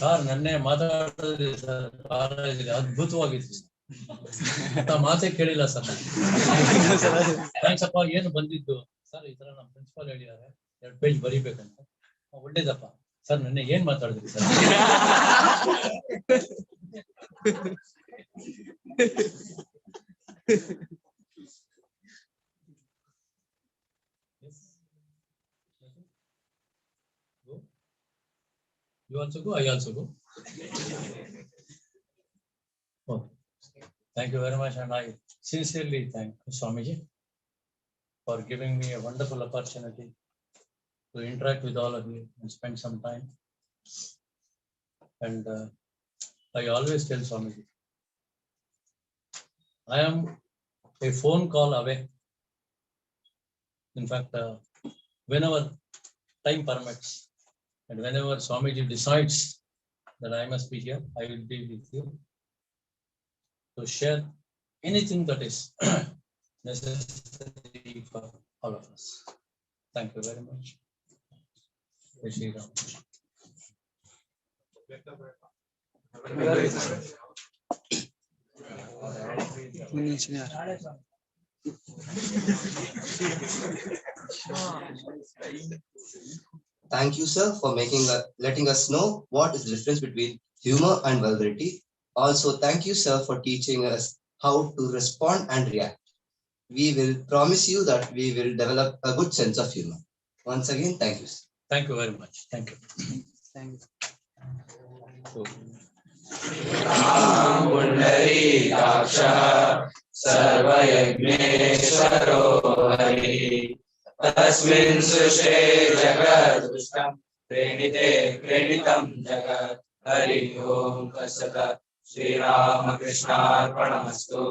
ಸರ್ ನನ್ನೆ ಮಾತಾಡಿದ್ರಿ ಸರ್ ಕಾಲೇಜಲ್ಲಿ, ಅದ್ಭುತವಾಗಿತ್ತು, ಮಾತೇ ಕೇಳಿಲ್ಲ ಸರ್. ಥ್ಯಾಂಕ್ಸ್ ಅಪ್ಪ, ಏನು ಬಂದಿದ್ದು ಸರ್? ಈ ತರ ನಮ್ಮ ಪ್ರಿನ್ಸಿಪಾಲ್ ಹೇಳಿದ್ದಾರೆ 2 ಪೇಜ್ ಬರೀಬೇಕಂತ. ಒಳ್ಳೇದಪ್ಪ ಸರ್, ನನ್ನೆ ಏನ್ ಮಾತಾಡಿದ್ರಿ sir? You also go, I also go. Oh, thank you very much, and I sincerely thank Swamiji for giving me a wonderful opportunity to interact with all of you and spend some time. And I always tell Swamiji, I am a phone call away. In fact, whenever time permits and whenever Swamiji decides that I must be here. I will be with you to share anything that is necessary for all of us. Thank you very much. Jai Shri Ram. Thank you, sir, for letting us know what is the difference between humor and vulgarity. Also, thank you, sir, for teaching us how to respond and react. We will promise you that we will develop a good sense of humor. Once again, thank you, sir. Thank you very much. Thank you. सर्वयज्ञेश्वरो हरि तस्मिन् सृष्टे जगदुष्टं प्रेणितं जगत् हरि ओम तत्सत् श्रीरामकृष्णार्पणमस्तु।